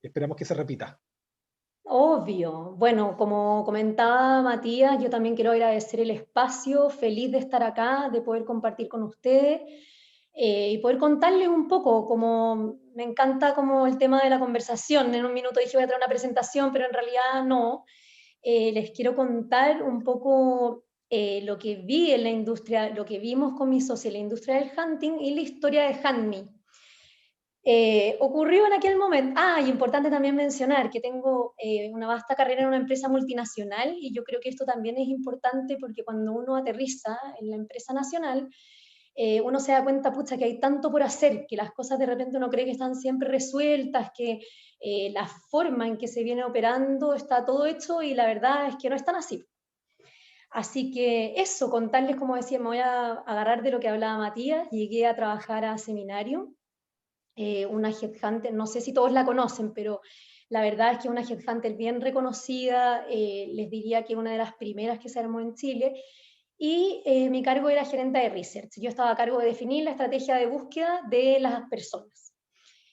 esperamos que se repita. Obvio. Bueno, como comentaba Matías, yo también quiero agradecer el espacio, feliz de estar acá, de poder compartir con ustedes y poder contarles un poco, como me encanta como el tema de la conversación. En un minuto dije voy a traer una presentación, pero en realidad no. Les quiero contar un poco lo que vi en la industria, lo que vimos con mi socia en la industria del hunting y la historia de Handme. Ocurrió en aquel momento, y importante también mencionar que tengo una vasta carrera en una empresa multinacional y yo creo que esto también es importante porque cuando uno aterriza en la empresa nacional, uno se da cuenta, pucha, que hay tanto por hacer, que las cosas de repente uno cree que están siempre resueltas, que la forma en que se viene operando está todo hecho y la verdad es que no es tan así. Así que eso, contarles, como decía, me voy a agarrar de lo que hablaba Matías, llegué a trabajar a seminario, una headhunter, no sé si todos la conocen, pero la verdad es que una headhunter bien reconocida, les diría que una de las primeras que se armó en Chile, y mi cargo era gerente de research. Yo estaba a cargo de definir la estrategia de búsqueda de las personas.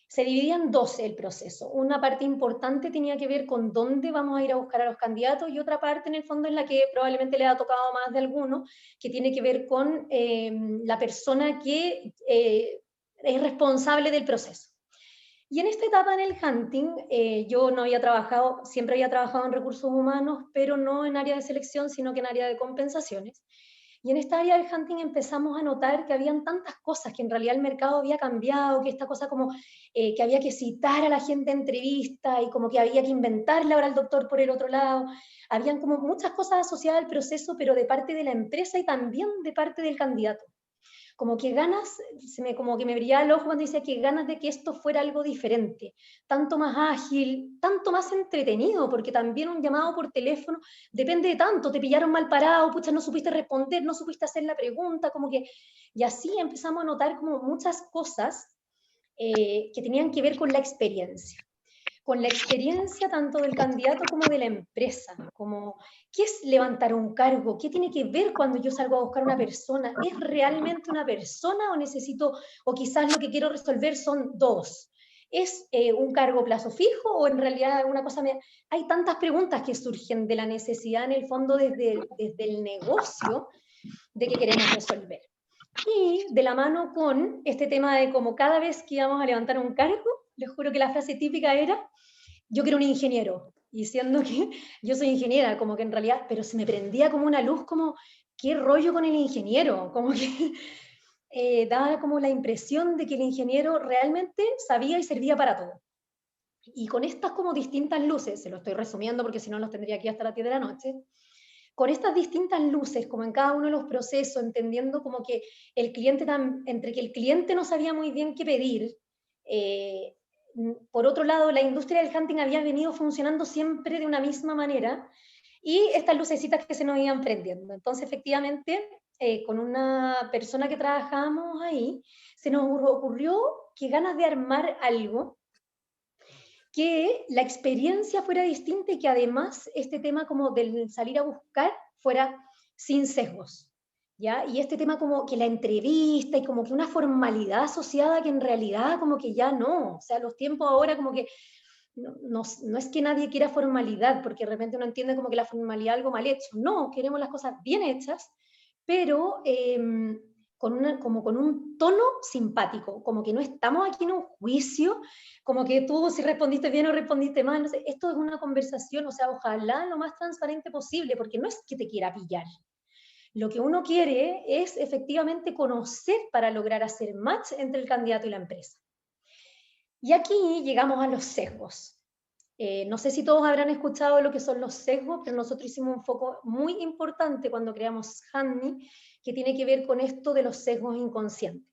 Se dividía en dos el proceso. Una parte importante tenía que ver con dónde vamos a ir a buscar a los candidatos y otra parte en el fondo en la que probablemente le ha tocado más de alguno, que tiene que ver con la persona que es responsable del proceso. Y en esta etapa en el hunting, yo no había trabajado, siempre había trabajado en recursos humanos, pero no en área de selección, sino que en área de compensaciones. Y en esta área del hunting empezamos a notar que habían tantas cosas, que en realidad el mercado había cambiado, que esta cosa como que había que citar a la gente a entrevista y como que había que inventarle ahora al doctor por el otro lado. Habían como muchas cosas asociadas al proceso, pero de parte de la empresa y también de parte del candidato. Como que ganas, como que me brillaba el ojo cuando decía que ganas de que esto fuera algo diferente, tanto más ágil, tanto más entretenido, porque también un llamado por teléfono depende de tanto, te pillaron mal parado, pucha, no supiste responder, no supiste hacer la pregunta, como que, y así empezamos a notar como muchas cosas que tenían que ver con la experiencia tanto del candidato como de la empresa, como qué es levantar un cargo, qué tiene que ver cuando yo salgo a buscar una persona, ¿es realmente una persona o necesito, o quizás lo que quiero resolver son dos? ¿Es un cargo plazo fijo o en realidad una cosa? Hay tantas preguntas que surgen de la necesidad en el fondo desde el negocio de que queremos resolver. Y de la mano con este tema de como cada vez que íbamos a levantar un cargo, les juro que la frase típica era, yo quiero un ingeniero, y siendo que yo soy ingeniera, como que en realidad, pero se me prendía como una luz, como, ¿qué rollo con el ingeniero? Como que daba como la impresión de que el ingeniero realmente sabía y servía para todo. Y con estas como distintas luces, se lo estoy resumiendo porque si no los tendría aquí hasta las 10 de la noche, con estas distintas luces, como en cada uno de los procesos, entendiendo como que el cliente, entre que el cliente no sabía muy bien qué pedir, eh, por otro lado, la industria del hunting había venido funcionando siempre de una misma manera y estas lucecitas que se nos iban prendiendo. Entonces, efectivamente, con una persona que trabajábamos ahí, se nos ocurrió que ganas de armar algo que la experiencia fuera distinta y que además este tema como del salir a buscar fuera sin sesgos, ¿ya? Y este tema como que la entrevista y como que una formalidad asociada que en realidad como que ya no, o sea, los tiempos ahora como que no es que nadie quiera formalidad, porque de repente uno entiende como que la formalidad es algo mal hecho, no, queremos las cosas bien hechas, pero como con un tono simpático, como que no estamos aquí en un juicio, como que tú si respondiste bien o respondiste mal, no sé, esto es una conversación, o sea, ojalá lo más transparente posible, porque no es que te quiera pillar. Lo que uno quiere es efectivamente conocer para lograr hacer match entre el candidato y la empresa. Y aquí llegamos a los sesgos. No sé si todos habrán escuchado lo que son los sesgos, pero nosotros hicimos un foco muy importante cuando creamos Handme, que tiene que ver con esto de los sesgos inconscientes.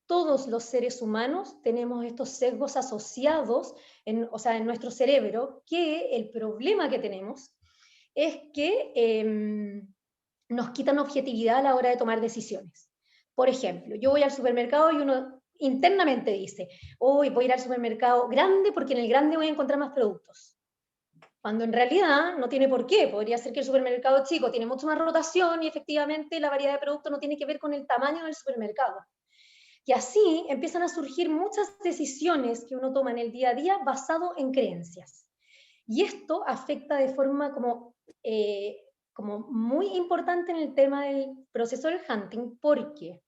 Todos los seres humanos tenemos estos sesgos asociados, o sea, en nuestro cerebro, que el problema que tenemos es que nos quitan objetividad a la hora de tomar decisiones. Por ejemplo, yo voy al supermercado y uno internamente dice, hoy voy a ir al supermercado grande porque en el grande voy a encontrar más productos. Cuando en realidad no tiene por qué. Podría ser que el supermercado chico tiene mucho más rotación y efectivamente la variedad de productos no tiene que ver con el tamaño del supermercado. que así empiezan a surgir muchas decisiones que uno toma en el día a día basado en creencias. Y esto afecta de forma como muy importante en el tema del proceso del hunting, porque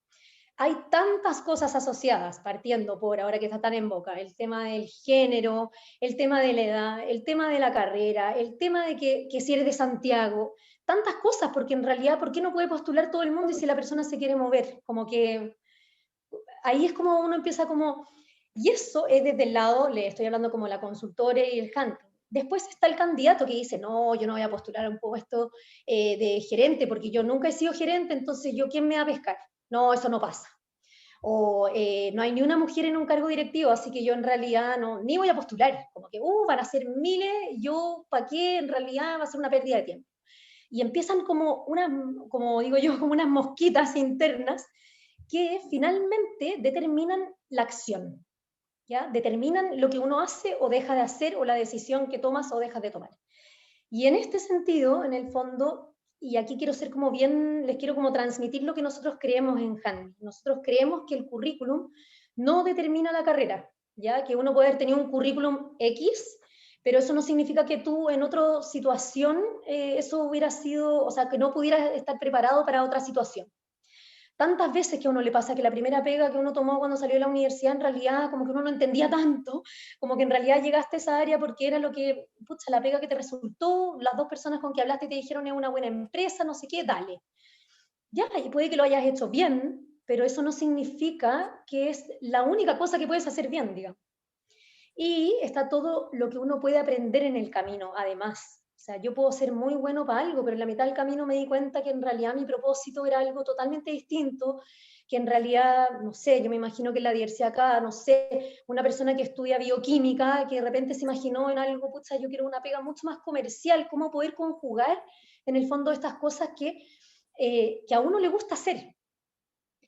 hay tantas cosas asociadas, partiendo por ahora que está tan en boca, el tema del género, el tema de la edad, el tema de la carrera, el tema de que si eres de Santiago, tantas cosas, porque en realidad, ¿por qué no puede postular todo el mundo y si la persona se quiere mover? Como que ahí es como uno empieza como, y eso es desde el lado, le estoy hablando como la consultora y el hunting. Después está el candidato que dice, no, yo no voy a postular a un puesto de gerente porque yo nunca he sido gerente, entonces yo, ¿quién me va a pescar? No, eso no pasa. O no hay ni una mujer en un cargo directivo, así que yo en realidad no, ni voy a postular. Como que, van a ser miles, yo, ¿para qué? En realidad va a ser una pérdida de tiempo. Y empiezan como unas, como digo yo, como unas mosquitas internas que finalmente determinan la acción, ¿ya? Determinan lo que uno hace o deja de hacer o la decisión que tomas o dejas de tomar. Y en este sentido, en el fondo, y aquí quiero ser como bien, les quiero como transmitir lo que nosotros creemos en Handy. Nosotros creemos que el currículum no determina la carrera, ¿ya? Que uno puede haber tenido un currículum X, pero eso no significa que tú en otra situación eso hubiera sido, o sea, que no pudieras estar preparado para otra situación. Tantas veces que a uno le pasa que la primera pega que uno tomó cuando salió de la universidad, en realidad como que uno no entendía tanto, como que en realidad llegaste a esa área porque era lo que, pucha, la pega que te resultó, las dos personas con que hablaste te dijeron es una buena empresa, no sé qué, dale. Ya, y puede que lo hayas hecho bien, pero eso no significa que es la única cosa que puedes hacer bien, digamos. Y está todo lo que uno puede aprender en el camino, además. O sea, yo puedo ser muy bueno para algo, pero en la mitad del camino me di cuenta que en realidad mi propósito era algo totalmente distinto, que en realidad, no sé, yo me imagino que en la diversidad acá, no sé, una persona que estudia bioquímica, que de repente se imaginó en algo, pucha, yo quiero una pega mucho más comercial, cómo poder conjugar en el fondo estas cosas que a uno le gusta hacer.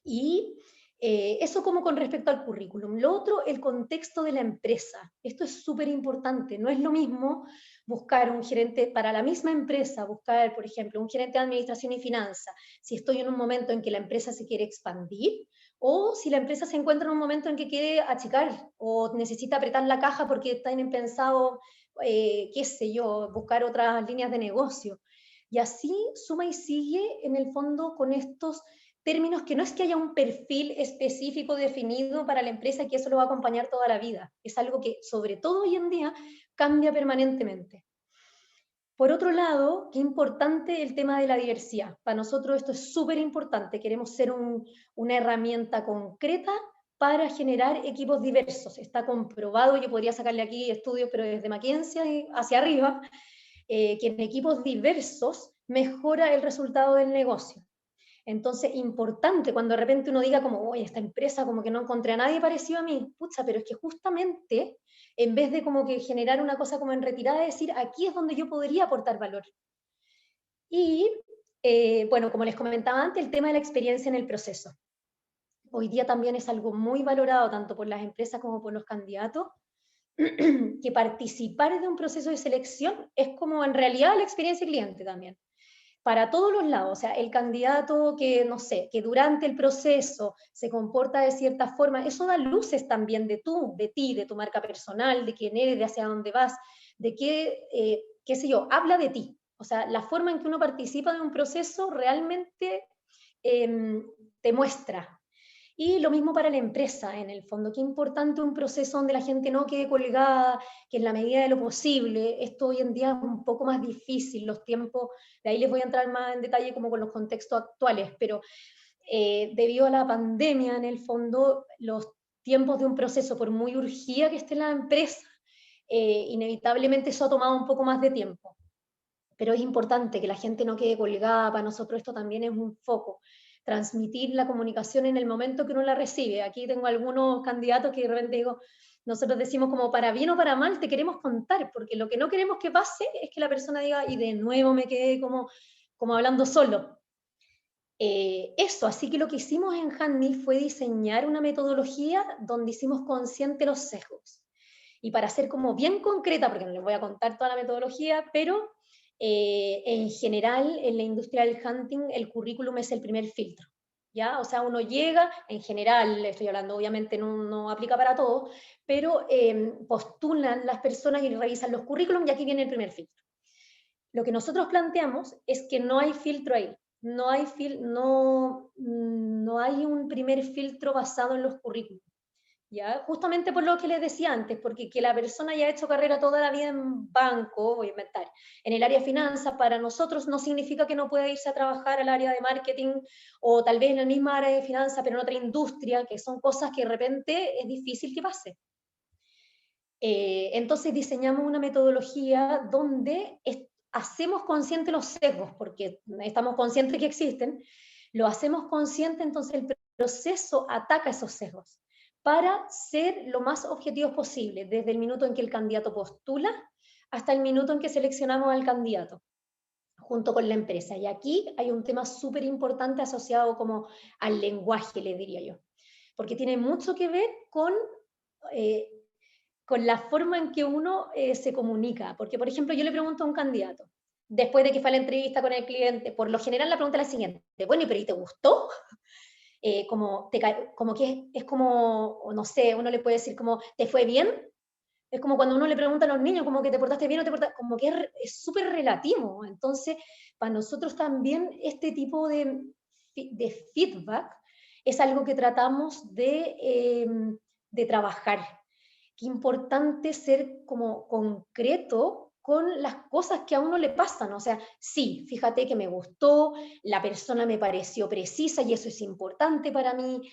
Y eso como con respecto al currículum. Lo otro, el contexto de la empresa. Esto es súper importante. No es lo mismo buscar un gerente para la misma empresa, buscar, por ejemplo, un gerente de administración y finanzas, si estoy en un momento en que la empresa se quiere expandir, o si la empresa se encuentra en un momento en que quiere achicar o necesita apretar la caja porque tienen pensado, qué sé yo, buscar otras líneas de negocio. Y así suma y sigue en el fondo con estos términos que no es que haya un perfil específico definido para la empresa y que eso lo va a acompañar toda la vida. Es algo que, sobre todo hoy en día, cambia permanentemente. Por otro lado, qué importante el tema de la diversidad. Para nosotros esto es súper importante. Queremos ser una herramienta concreta para generar equipos diversos. Está comprobado, yo podría sacarle aquí estudios, pero desde McKinsey hacia arriba, que en equipos diversos mejora el resultado del negocio. Entonces, importante cuando de repente uno diga como, oye, esta empresa como que no encontré a nadie parecido a mí, pucha, pero es que justamente, en vez de como que generar una cosa como en retirada, decir, aquí es donde yo podría aportar valor. Y, bueno, como les comentaba antes, el tema de la experiencia en el proceso. Hoy día también es algo muy valorado tanto por las empresas como por los candidatos, que participar de un proceso de selección es como en realidad la experiencia cliente también para todos los lados, o sea, el candidato que, no sé, que durante el proceso se comporta de cierta forma, eso da luces también de ti, de tu marca personal, de quién eres, de hacia dónde vas, de qué sé yo, habla de ti. O sea, la forma en que uno participa de un proceso realmente te muestra. Y lo mismo para la empresa, en el fondo. Qué importante un proceso donde la gente no quede colgada, que en la medida de lo posible, esto hoy en día es un poco más difícil, los tiempos, de ahí les voy a entrar más en detalle como con los contextos actuales, pero debido a la pandemia, en el fondo, los tiempos de un proceso, por muy urgida que esté la empresa, inevitablemente eso ha tomado un poco más de tiempo. Pero es importante que la gente no quede colgada, para nosotros esto también es un foco transmitir la comunicación en el momento que uno la recibe. Aquí tengo algunos candidatos que de repente digo, nosotros decimos como para bien o para mal te queremos contar, porque lo que no queremos que pase es que la persona diga, y de nuevo me quedé como hablando solo. Eso, así que lo que hicimos en Handy fue diseñar una metodología donde hicimos consciente los sesgos. Y para ser como bien concreta, porque no les voy a contar toda la metodología, pero en general en la industria del hunting el currículum es el primer filtro. ¿ya? O sea, uno llega, en general, estoy hablando, obviamente no aplica para todo, pero postulan las personas y revisan los currículums y aquí viene el primer filtro. Lo que nosotros planteamos es que no hay filtro ahí, no hay un primer filtro basado en los currículums. ¿Ya? Justamente por lo que les decía antes, porque que la persona haya hecho carrera toda la vida en banco, voy a inventar, en el área de finanzas, para nosotros no significa que no pueda irse a trabajar al área de marketing, o tal vez en la misma área de finanzas, pero en otra industria, que son cosas que de repente es difícil que pase. Entonces diseñamos una metodología donde hacemos conscientes los sesgos, porque estamos conscientes que existen, lo hacemos consciente, entonces el proceso ataca esos sesgos para ser lo más objetivos posible, desde el minuto en que el candidato postula hasta el minuto en que seleccionamos al candidato, junto con la empresa. Y aquí hay un tema súper importante asociado como al lenguaje, le diría yo, porque tiene mucho que ver con la forma en que uno se comunica. Porque, por ejemplo, yo le pregunto a un candidato, después de que fue a la entrevista con el cliente, por lo general la pregunta es la siguiente, bueno, ¿pero y te gustó? Como que es como, no sé, uno le puede decir como, ¿te fue bien? Es como cuando uno le pregunta a los niños como que te portaste bien o te portaste, como que es súper relativo. Entonces, para nosotros también este tipo de feedback es algo que tratamos de trabajar. Qué importante ser como concreto con las cosas que a uno le pasan. O sea, sí, fíjate que me gustó, la persona me pareció precisa y eso es importante para mí.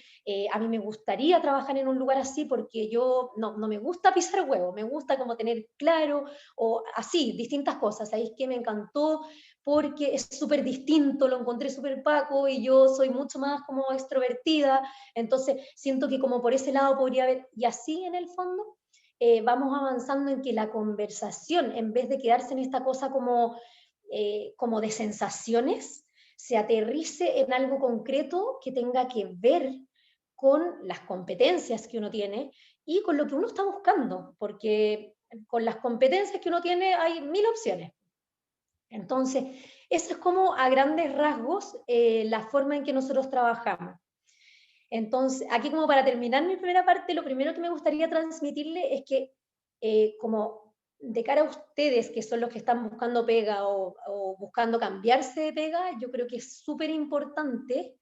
A mí me gustaría trabajar en un lugar así porque yo no me gusta pisar huevo, me gusta como tener claro, o así, distintas cosas. ¿Sabéis qué? Me encantó porque es súper distinto, lo encontré súper Paco y yo soy mucho más como extrovertida, entonces siento que como por ese lado podría haber, y así en el fondo vamos avanzando en que la conversación, en vez de quedarse en esta cosa como de sensaciones, se aterrice en algo concreto que tenga que ver con las competencias que uno tiene y con lo que uno está buscando, porque con las competencias que uno tiene hay 1000 opciones. Entonces, eso es como a grandes rasgos la forma en que nosotros trabajamos. Entonces, aquí como para terminar mi primera parte, lo primero que me gustaría transmitirle es que como de cara a ustedes, que son los que están buscando pega o buscando cambiarse de pega, yo creo que es súper importante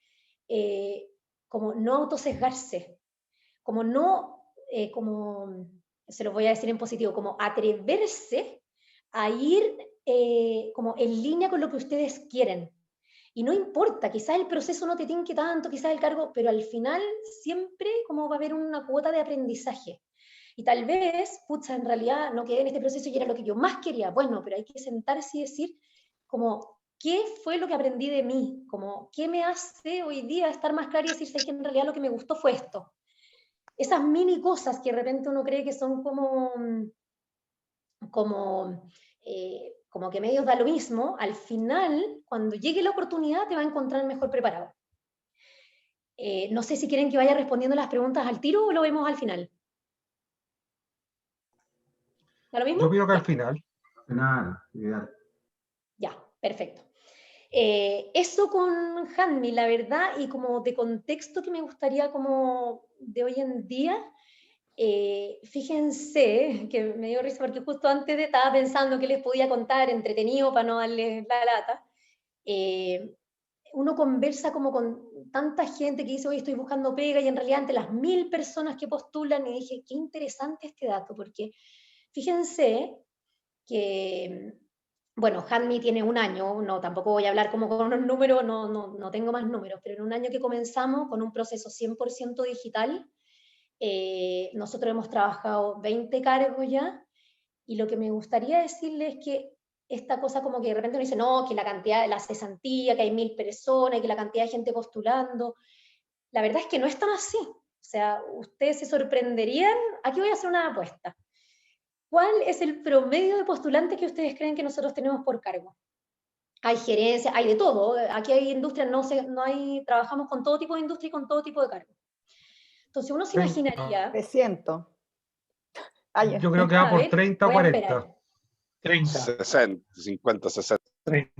como no autosesgarse, como no, como, se los voy a decir en positivo, como atreverse a ir como en línea con lo que ustedes quieren. Y no importa, quizás el proceso no te tinque tanto, quizás el cargo, pero al final siempre como va a haber una cuota de aprendizaje. Y tal vez, pucha, en realidad no quedé en este proceso y era lo que yo más quería. Bueno, pero hay que sentarse y decir como, ¿qué fue lo que aprendí de mí? Como, ¿qué me hace hoy día estar más clara y decirse que en realidad lo que me gustó fue esto? Esas mini cosas que de repente uno cree que son como que medios da lo mismo, al final, cuando llegue la oportunidad, te va a encontrar mejor preparado. No sé si quieren que vaya respondiendo las preguntas al tiro o lo vemos al final. ¿Da lo mismo? Yo opino que Ya. al final. Final, ideal. Ya, perfecto. Eso con Hanmi, la verdad, y como de contexto que me gustaría como de hoy en día, fíjense que me dio risa porque justo antes estaba pensando que les podía contar entretenido para no darles la lata. Uno conversa como con tanta gente que dice, oye, estoy buscando pega, y en realidad entre las 1000 personas que postulan, y dije, qué interesante este dato, porque fíjense que, bueno, Hanmi tiene un año, no, tampoco voy a hablar como con unos números, no tengo más números, pero en un año que comenzamos con un proceso 100% digital, nosotros hemos trabajado 20 cargos ya, y lo que me gustaría decirles es que esta cosa como que de repente uno dice, no, que la cantidad de la cesantía, que hay 1000 personas, que la cantidad de gente postulando, la verdad es que no es tan así. O sea, ustedes se sorprenderían, aquí voy a hacer una apuesta. ¿Cuál es el promedio de postulantes que ustedes creen que nosotros tenemos por cargo? Hay gerencia, hay de todo, aquí hay industrias, trabajamos con todo tipo de industria y con todo tipo de cargos. Entonces uno se imaginaría... 300. Yo creo que va A por ver, 30 o voy a 40. esperar. 30. 60, 50, 60. 30.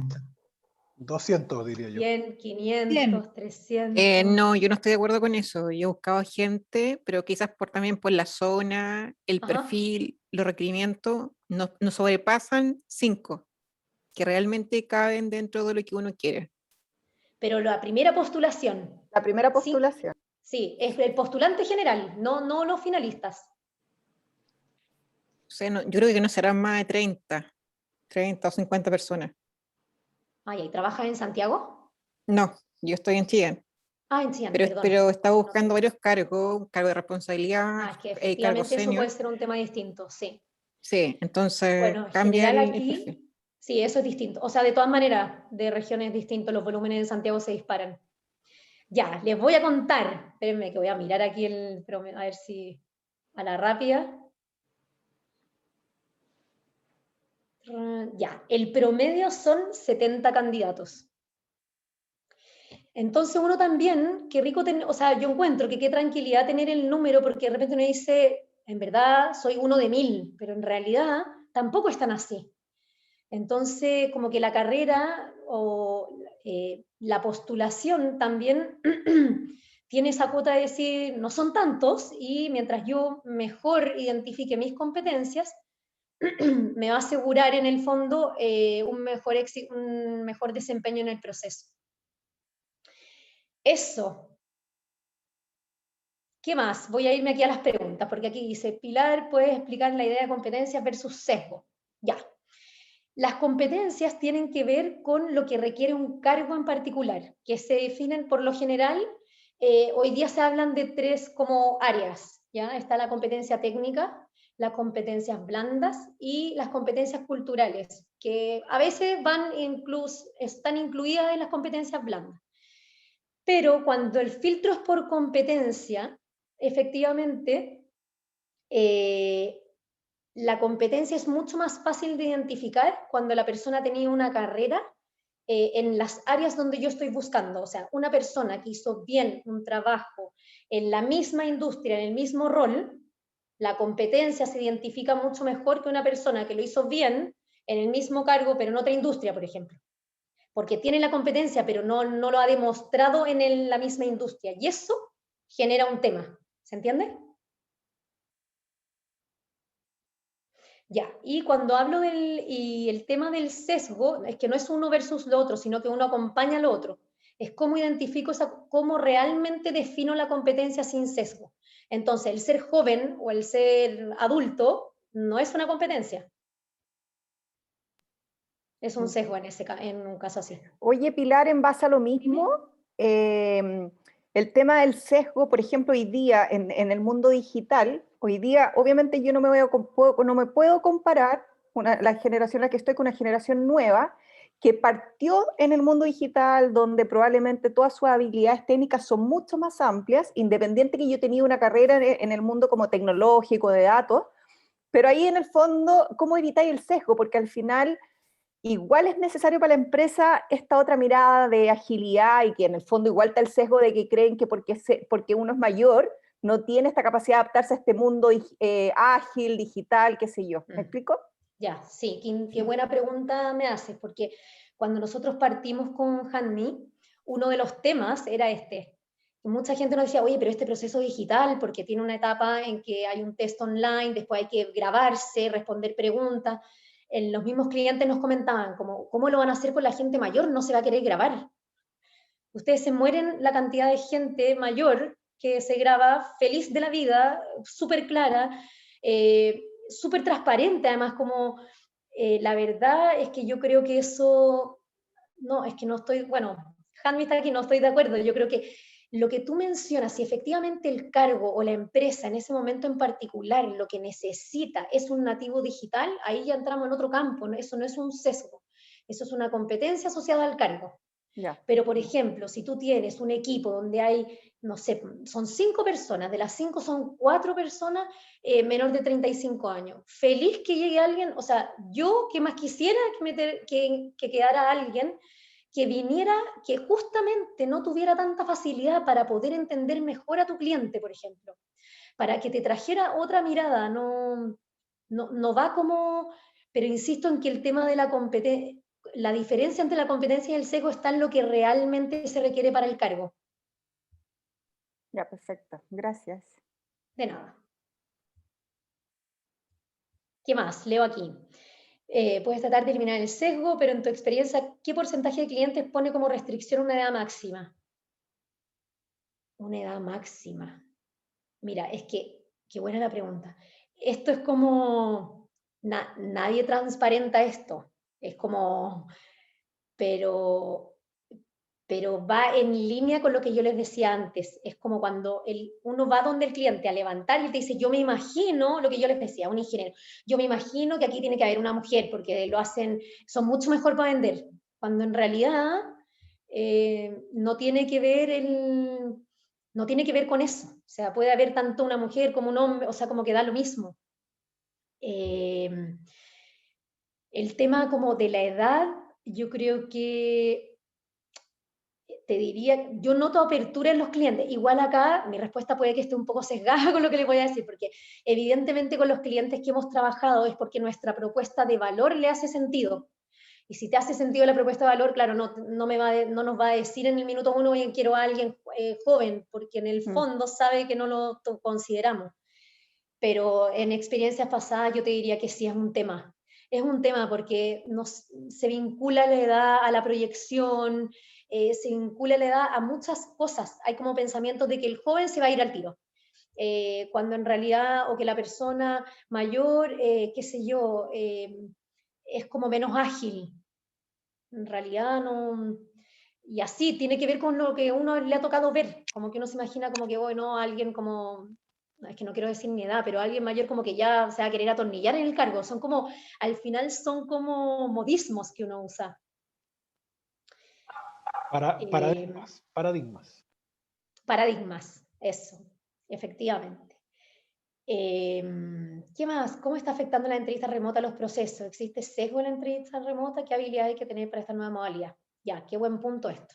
200, diría yo. 100, 500, 100. 300. No, yo no estoy de acuerdo con eso. Yo he buscado gente, pero quizás también por la zona, el Ajá. perfil, los requerimientos, no sobrepasan 5, que realmente caben dentro de lo que uno quiere. Pero la primera postulación. La primera Sí, postulación. sí, es el postulante general, no los finalistas. O sea, yo creo que no serán más de 30 o 50 personas. Ay, ¿y trabajas en Santiago? No, yo estoy en Chillán, Ah, en Chillán, pero, perdón. pero estaba No buscando sé. varios cargos, cargo de responsabilidad, Es que cargo efectivamente eso puede senior. ser un tema distinto, sí. Sí, entonces Bueno, en cambia general el perfil. aquí, sí, eso es distinto. O sea, de todas maneras, de regiones distintas, los volúmenes en Santiago se disparan. Ya, les voy a contar. Espérenme que voy a mirar aquí a ver si a la rápida. Ya, el promedio son 70 candidatos. Entonces uno también, qué rico tener, o sea, yo encuentro que qué tranquilidad tener el número, porque de repente uno dice, en verdad soy uno de 1000, pero en realidad tampoco es tan así. Entonces, como que la carrera o la postulación también tiene esa cuota de decir, no son tantos, y mientras yo mejor identifique mis competencias, me va a asegurar en el fondo un mejor desempeño en el proceso. Eso. ¿Qué más? Voy a irme aquí a las preguntas, porque aquí dice, Pilar, ¿puedes explicar la idea de competencias versus sesgo? Ya. Las competencias tienen que ver con lo que requiere un cargo en particular, que se definen por lo general, hoy día se hablan de 3 como áreas, ¿ya? Está la competencia técnica, las competencias blandas y las competencias culturales, que a veces están incluidas en las competencias blandas. Pero cuando el filtro es por competencia, efectivamente, la competencia es mucho más fácil de identificar cuando la persona tenía una carrera en las áreas donde yo estoy buscando. O sea, una persona que hizo bien un trabajo en la misma industria, en el mismo rol, la competencia se identifica mucho mejor que una persona que lo hizo bien en el mismo cargo, pero en otra industria, por ejemplo. Porque tiene la competencia, pero no lo ha demostrado en la misma industria. Y eso genera un tema. ¿Se entiende? Ya, y cuando hablo el tema del sesgo, es que no es uno versus lo otro, sino que uno acompaña lo otro. Es cómo identifico cómo realmente defino la competencia sin sesgo. Entonces, el ser joven o el ser adulto no es una competencia. Es un sesgo en un caso así. Oye, Pilar, en base a lo mismo, el tema del sesgo, por ejemplo, hoy día en el mundo digital, hoy día obviamente yo no me puedo comparar la generación en la que estoy con una generación nueva que partió en el mundo digital donde probablemente todas sus habilidades técnicas son mucho más amplias, independiente que yo tenía una carrera en el mundo como tecnológico, de datos, pero ahí en el fondo, ¿cómo evitáis el sesgo? Porque al final igual es necesario para la empresa esta otra mirada de agilidad y que en el fondo igual está el sesgo de que creen que porque uno es mayor no tiene esta capacidad de adaptarse a este mundo ágil, digital, qué sé yo. ¿Me explico? Ya, sí, qué buena pregunta me haces, porque cuando nosotros partimos con Hanmi, uno de los temas era este. Mucha gente nos decía, oye, pero este proceso digital, porque tiene una etapa en que hay un test online, después hay que grabarse, responder preguntas. Los mismos clientes nos comentaban, como, ¿cómo lo van a hacer con la gente mayor? No se va a querer grabar. Ustedes se mueren la cantidad de gente mayor que se graba feliz de la vida, súper clara, súper transparente, además como la verdad es que yo creo que eso, no, es que no estoy, bueno, Hanmi está aquí, no estoy de acuerdo, yo creo que lo que tú mencionas, si efectivamente el cargo o la empresa en ese momento en particular lo que necesita es un nativo digital, ahí ya entramos en otro campo, ¿no? Eso no es un sesgo, eso es una competencia asociada al cargo. Ya. Pero, por ejemplo, si tú tienes un equipo donde hay, no sé, son 5 personas, de las 5 son 4 personas menor de 35 años. Feliz que llegue alguien, o sea, yo que más quisiera que quedara alguien que viniera, que justamente no tuviera tanta facilidad para poder entender mejor a tu cliente, por ejemplo. Para que te trajera otra mirada, no va como, pero insisto en que el tema de la competencia, la diferencia entre la competencia y el sesgo está en lo que realmente se requiere para el cargo. Ya, perfecto. Gracias. De nada. ¿Qué más? Leo aquí. Puedes tratar de eliminar el sesgo, pero en tu experiencia, ¿qué porcentaje de clientes pone como restricción una edad máxima? Una edad máxima. Mira, es que, qué buena la pregunta. Esto es como, nadie transparenta esto. Es como, pero va en línea con lo que yo les decía antes. Es como cuando uno va donde el cliente a levantar y él te dice, yo me imagino, lo que yo les decía, un ingeniero, yo me imagino que aquí tiene que haber una mujer porque lo hacen, son mucho mejor para vender, cuando en realidad no tiene que ver con eso. O sea, puede haber tanto una mujer como un hombre, o sea, como que da lo mismo. El tema como de la edad, yo creo que te diría, yo noto apertura en los clientes. Igual acá mi respuesta puede que esté un poco sesgada con lo que les voy a decir, porque evidentemente con los clientes que hemos trabajado es porque nuestra propuesta de valor le hace sentido. Y si te hace sentido la propuesta de valor, claro, no nos va a decir en el minuto 1, oye, quiero a alguien joven, porque en el fondo sabe que no lo consideramos. Pero en experiencias pasadas yo te diría que sí es un tema. Es un tema porque se vincula la edad a la proyección, se vincula la edad a muchas cosas. Hay como pensamientos de que el joven se va a ir al tiro, cuando en realidad, o que la persona mayor, qué sé yo, es como menos ágil. En realidad no... Y así, tiene que ver con lo que uno le ha tocado ver, como que uno se imagina como que, bueno, alguien como, es que no quiero decir ni edad, pero alguien mayor como que ya se va a querer atornillar en el cargo. Son como, al final son como modismos que uno usa. Paradigmas, eso, efectivamente. ¿Qué más? ¿Cómo está afectando la entrevista remota a los procesos? ¿Existe sesgo en la entrevista remota? ¿Qué habilidades hay que tener para esta nueva modalidad? Ya, qué buen punto esto.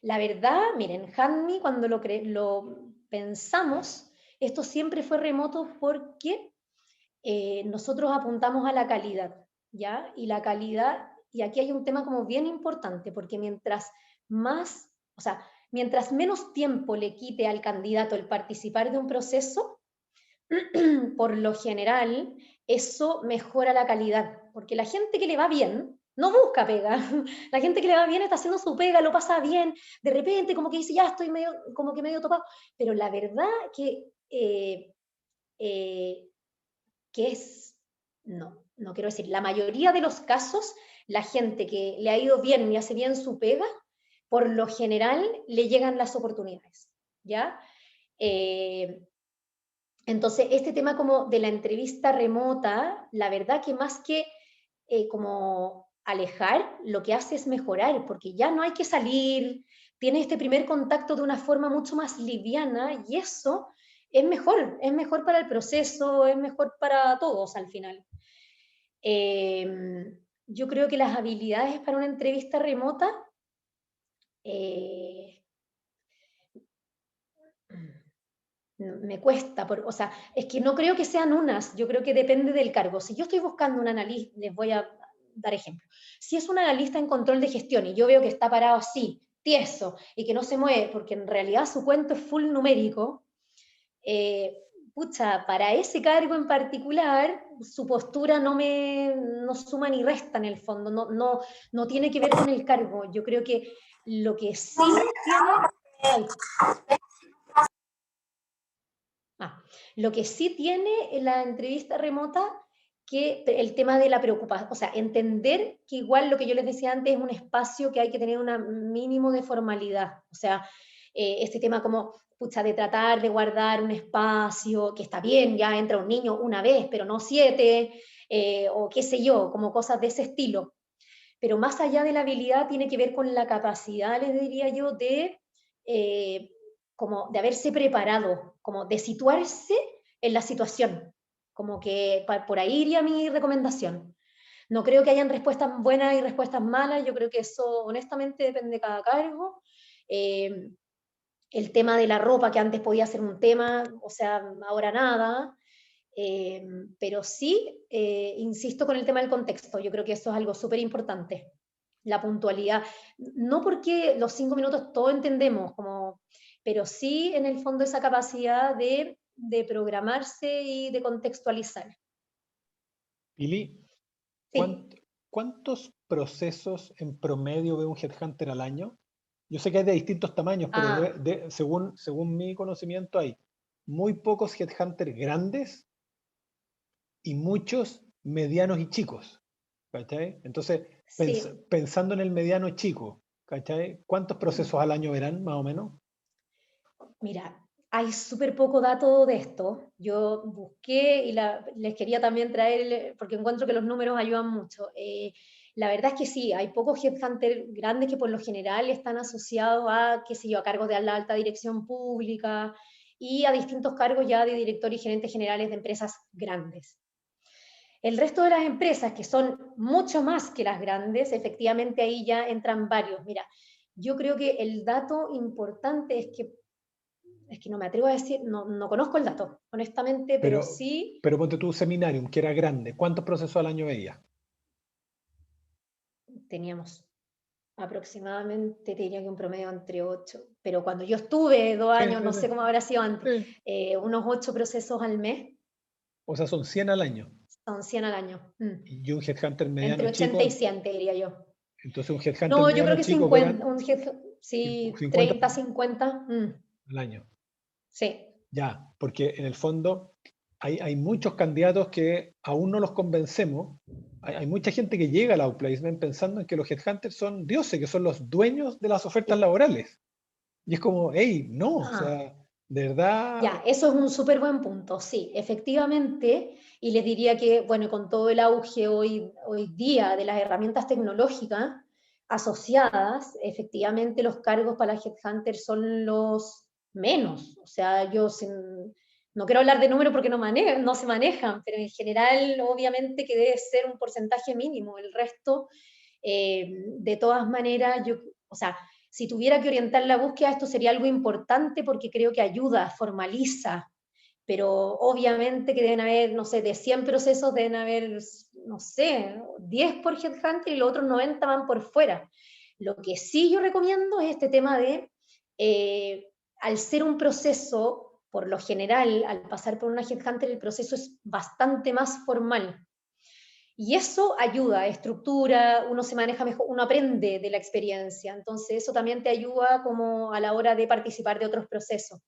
La verdad, miren, Handme, cuando lo pensamos, esto siempre fue remoto porque nosotros apuntamos a la calidad, ¿ya? Y la calidad, y aquí hay un tema como bien importante, porque mientras menos tiempo le quite al candidato el participar de un proceso, por lo general, eso mejora la calidad, porque la gente que le va bien no busca pega. La gente que le va bien está haciendo su pega, lo pasa bien, de repente como que dice, ya estoy medio topado, pero la verdad que no quiero decir, la mayoría de los casos, la gente que le ha ido bien y hace bien su pega, por lo general le llegan las oportunidades, ¿ya? Entonces, este tema como de la entrevista remota, la verdad que más que como alejar, lo que hace es mejorar, porque ya no hay que salir, tiene este primer contacto de una forma mucho más liviana, y eso es mejor para el proceso, es mejor para todos al final. Yo creo que las habilidades para una entrevista remota me cuesta, o sea, es que no creo que sean unas, yo creo que depende del cargo. Si yo estoy buscando un analista, les voy a dar ejemplo, si es un analista en control de gestión y yo veo que está parado así, tieso, y que no se mueve, porque en realidad su cuento es full numérico, para ese cargo en particular, su postura no suma ni resta en el fondo, no tiene que ver con el cargo. Yo creo que lo que sí tiene... Lo que sí tiene la entrevista remota, que el tema de la preocupación, o sea, entender que igual lo que yo les decía antes es un espacio que hay que tener un mínimo de formalidad, o sea, este tema como, de tratar de guardar un espacio, que está bien, ya entra un niño una vez, pero no 7, o qué sé yo, como cosas de ese estilo. Pero más allá de la habilidad tiene que ver con la capacidad, les diría yo, como de haberse preparado, como de situarse en la situación. Como que por ahí iría mi recomendación. No creo que hayan respuestas buenas y respuestas malas, yo creo que eso honestamente depende de cada cargo. El tema de la ropa, que antes podía ser un tema, o sea, ahora nada. Pero sí, insisto con el tema del contexto, yo creo que eso es algo súper importante, la puntualidad. No porque los 5 minutos todo entendemos, pero sí en el fondo esa capacidad de programarse y de contextualizar. Pili, Sí. ¿cuántos procesos en promedio ve un headhunter al año? Yo sé que hay de distintos tamaños, pero según mi conocimiento hay muy pocos headhunters grandes y muchos medianos y chicos, ¿cachai? Entonces, Sí. pensando en el mediano y chico, ¿cachai? ¿Cuántos procesos al año verán, más o menos? Mira, hay súper poco dato de esto. Yo busqué y les quería también traer, porque encuentro que los números ayudan mucho. La verdad es que sí, hay pocos headhunters grandes que por lo general están asociados a, qué sé yo, a cargos de la alta dirección pública y a distintos cargos ya de director y gerentes generales de empresas grandes. El resto de las empresas, que son mucho más que las grandes, efectivamente ahí ya entran varios. Mira, yo creo que el dato importante es que no me atrevo a decir, no conozco el dato, honestamente, pero sí. Pero ponte tu Seminarium, que era grande, ¿cuántos procesos al año veía? Teníamos aproximadamente, te diría que un promedio entre 8, pero cuando yo estuve 2 años, no sé cómo habrá sido antes, unos 8 procesos al mes. O sea, son 100 al año. Son 100 al año. Y un headhunter mediano entre 80 chico. y 100, te diría yo. Entonces un headhunter No, yo mediano creo que chico 50, verán sí, 50 30, 50. al año. Sí. Ya, porque en el fondo hay muchos candidatos que aún no los convencemos. Hay mucha gente que llega al outplacement pensando en que los headhunters son dioses, que son los dueños de las ofertas laborales. Y es como, hey, no, o sea, de verdad. Ya, eso es un súper buen punto, sí, efectivamente, y les diría que, bueno, con todo el auge hoy día de las herramientas tecnológicas asociadas, efectivamente los cargos para headhunters son los menos, o sea, no quiero hablar de números porque no se manejan, pero en general obviamente que debe ser un porcentaje mínimo, el resto, de todas maneras, o sea, si tuviera que orientar la búsqueda, esto sería algo importante porque creo que ayuda, formaliza, pero obviamente que deben haber, no sé, de 100 procesos deben haber, no sé, 10 por headhunter y los otros 90 van por fuera. Lo que sí yo recomiendo es este tema de, al ser un proceso, por lo general, al pasar por una headhunter, el proceso es bastante más formal. Y eso ayuda, estructura, uno se maneja mejor, uno aprende de la experiencia. Entonces eso también te ayuda como a la hora de participar de otros procesos.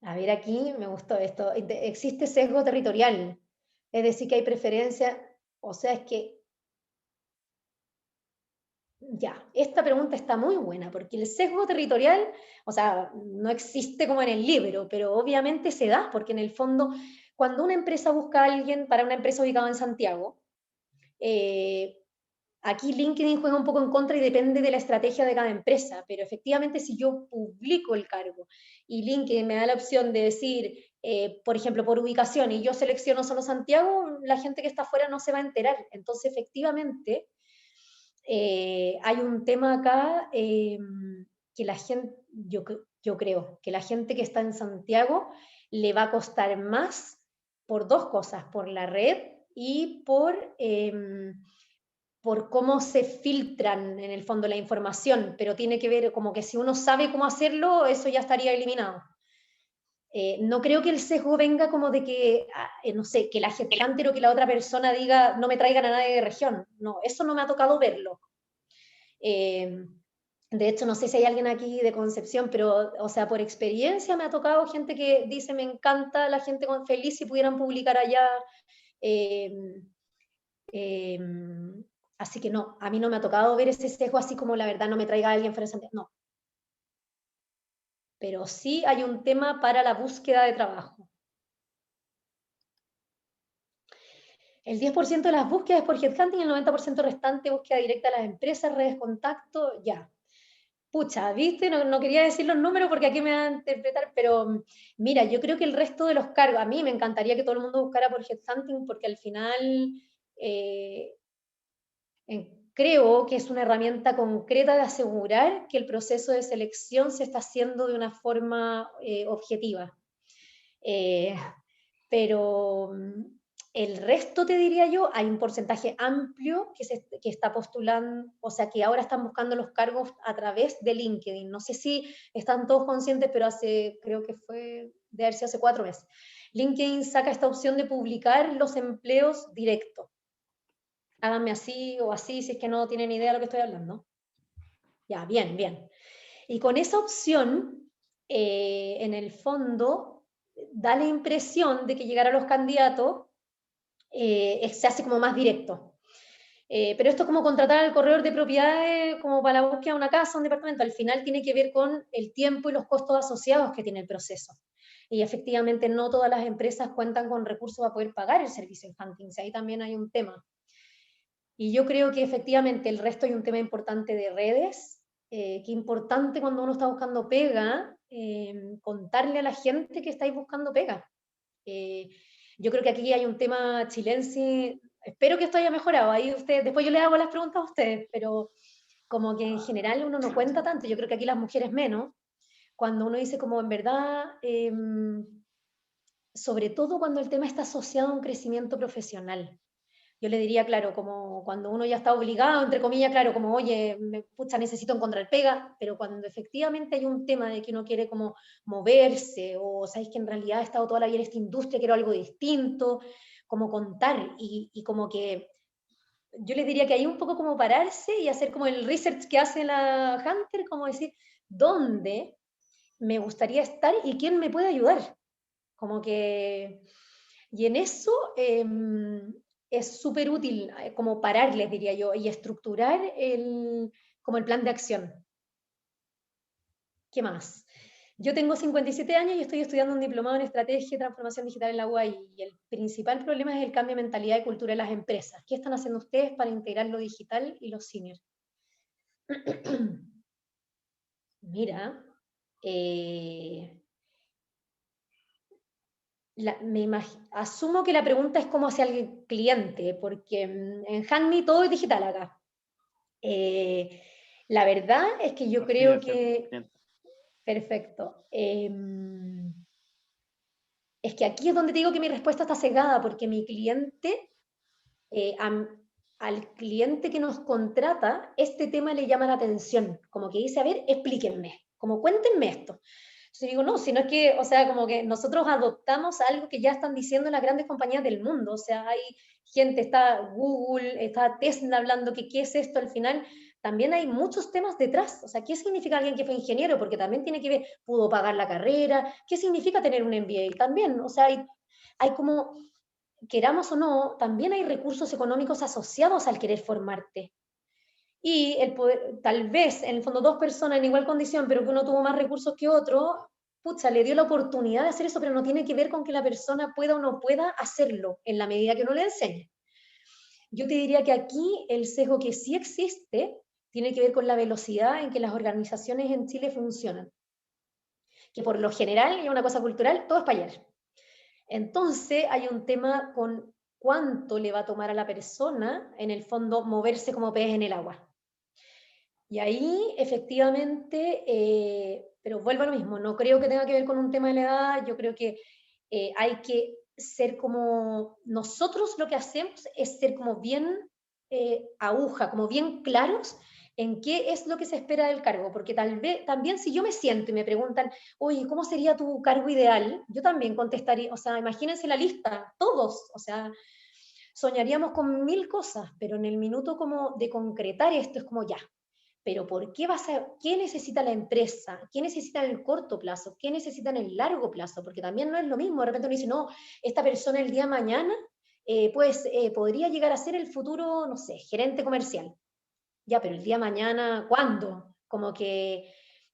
A ver, aquí me gustó esto. Existe sesgo territorial, es decir, que hay preferencia, o sea, es que ya, esta pregunta está muy buena, porque el sesgo territorial, o sea, no existe como en el libro, pero obviamente se da, porque en el fondo, cuando una empresa busca a alguien para una empresa ubicada en Santiago, aquí LinkedIn juega un poco en contra y depende de la estrategia de cada empresa, pero efectivamente si yo publico el cargo y LinkedIn me da la opción de decir, por ejemplo, por ubicación, y yo selecciono solo Santiago, la gente que está afuera no se va a enterar. Entonces, efectivamente, hay un tema acá que la gente, yo creo, que la gente que está en Santiago le va a costar más por dos cosas, por la red y por cómo se filtran en el fondo la información, pero tiene que ver como que si uno sabe cómo hacerlo, eso ya estaría eliminado. No creo que el sesgo venga como de que, no sé, que la headhunter o que la otra persona diga no me traigan a nadie de región. No, eso no me ha tocado verlo. De hecho, no sé si hay alguien aquí de Concepción, pero, o sea, por experiencia me ha tocado gente que dice, me encanta la gente feliz si pudieran publicar allá. Así que no, a mí no me ha tocado ver ese sesgo así como la verdad no me traiga a alguien fuera de Santiago. No. Pero sí hay un tema para la búsqueda de trabajo. El 10% de las búsquedas es por headhunting, el 90% restante búsqueda directa a las empresas, redes contacto, ya. Pucha, ¿viste? No quería decir los números porque aquí me van a interpretar, pero mira, yo creo que el resto de los cargos, a mí me encantaría que todo el mundo buscara por headhunting porque al final creo que es una herramienta concreta de asegurar que el proceso de selección se está haciendo de una forma objetiva. Pero el resto, te diría yo, hay un porcentaje amplio que está postulando, o sea, que ahora están buscando los cargos a través de LinkedIn. No sé si están todos conscientes, pero creo que fue de haber sido hace 4 meses. LinkedIn saca esta opción de publicar los empleos directos. Háganme así o así, si es que no tienen idea de lo que estoy hablando. Ya, bien, bien. Y con esa opción, en el fondo, da la impresión de que llegar a los candidatos se hace como más directo. Pero esto es como contratar al corredor de propiedades como para la búsqueda de una casa, un departamento. Al final tiene que ver con el tiempo y los costos asociados que tiene el proceso. Y efectivamente no todas las empresas cuentan con recursos para poder pagar el servicio de hunting. Ahí también hay un tema. Y yo creo que efectivamente el resto hay un tema importante de redes, que importante cuando uno está buscando pega, contarle a la gente que estáis buscando pega. Yo creo que aquí hay un tema chilense, espero que esto haya mejorado, ahí después yo les hago las preguntas a ustedes, pero como que en general uno no cuenta tanto, yo creo que aquí las mujeres menos, cuando uno dice como en verdad, sobre todo cuando el tema está asociado a un crecimiento profesional. Yo le diría, claro, como cuando uno ya está obligado, entre comillas, claro, como, oye, pucha, necesito encontrar pega, pero cuando efectivamente hay un tema de que uno quiere como moverse, o sabéis que en realidad he estado toda la vida en esta industria, quiero algo distinto, como contar, y como que yo les diría que hay un poco como pararse y hacer como el research que hace la Hunter, como decir, ¿dónde me gustaría estar y quién me puede ayudar? Como que... Y en eso es súper útil como pararles, diría yo, y estructurar como el plan de acción. ¿Qué más? Yo tengo 57 años y estoy estudiando un diplomado en estrategia y transformación digital en la UAI, y el principal problema es el cambio de mentalidad y cultura de las empresas. ¿Qué están haciendo ustedes para integrar lo digital y los seniors? Mira, asumo que la pregunta es como hacia el cliente, porque en Hanmi todo es digital acá. La verdad es que yo creo que... Perfecto. Es que aquí es donde te digo que mi respuesta está sesgada, porque mi cliente, al cliente que nos contrata, este tema le llama la atención, como que dice, a ver, explíquenme, como cuéntenme esto. Yo digo, no, sino es que, o sea, como que nosotros adoptamos algo que ya están diciendo las grandes compañías del mundo, o sea, hay gente, está Google, está Tesla hablando que qué es esto al final, también hay muchos temas detrás, o sea, ¿qué significa alguien que fue ingeniero? Porque también tiene que ver, pudo pagar la carrera, ¿qué significa tener un MBA? También, o sea, hay como, queramos o no, también hay recursos económicos asociados al querer formarte. Y el poder, tal vez, en el fondo, 2 personas en igual condición, pero que uno tuvo más recursos que otro, pucha, le dio la oportunidad de hacer eso, pero no tiene que ver con que la persona pueda o no pueda hacerlo en la medida que uno le enseñe. Yo te diría que aquí el sesgo que sí existe tiene que ver con la velocidad en que las organizaciones en Chile funcionan. Que por lo general, y es una cosa cultural, todo es para ayer. Entonces hay un tema con cuánto le va a tomar a la persona, en el fondo, moverse como pez en el agua. Y ahí, efectivamente, pero vuelvo a lo mismo, no creo que tenga que ver con un tema de la edad, yo creo que hay que ser como, nosotros lo que hacemos es ser como bien aguja, como bien claros en qué es lo que se espera del cargo, porque tal vez, también si yo me siento y me preguntan, oye, ¿cómo sería tu cargo ideal? Yo también contestaría, o sea, imagínense la lista, todos, o sea, soñaríamos con 1000 cosas, pero en el minuto como de concretar esto es como ya, pero ¿por qué qué necesita la empresa? ¿Qué necesita en el corto plazo? ¿Qué necesita en el largo plazo? Porque también no es lo mismo, de repente uno dice, no, esta persona el día de mañana podría llegar a ser el futuro, no sé, gerente comercial. Ya, pero el día de mañana, ¿cuándo? Como que,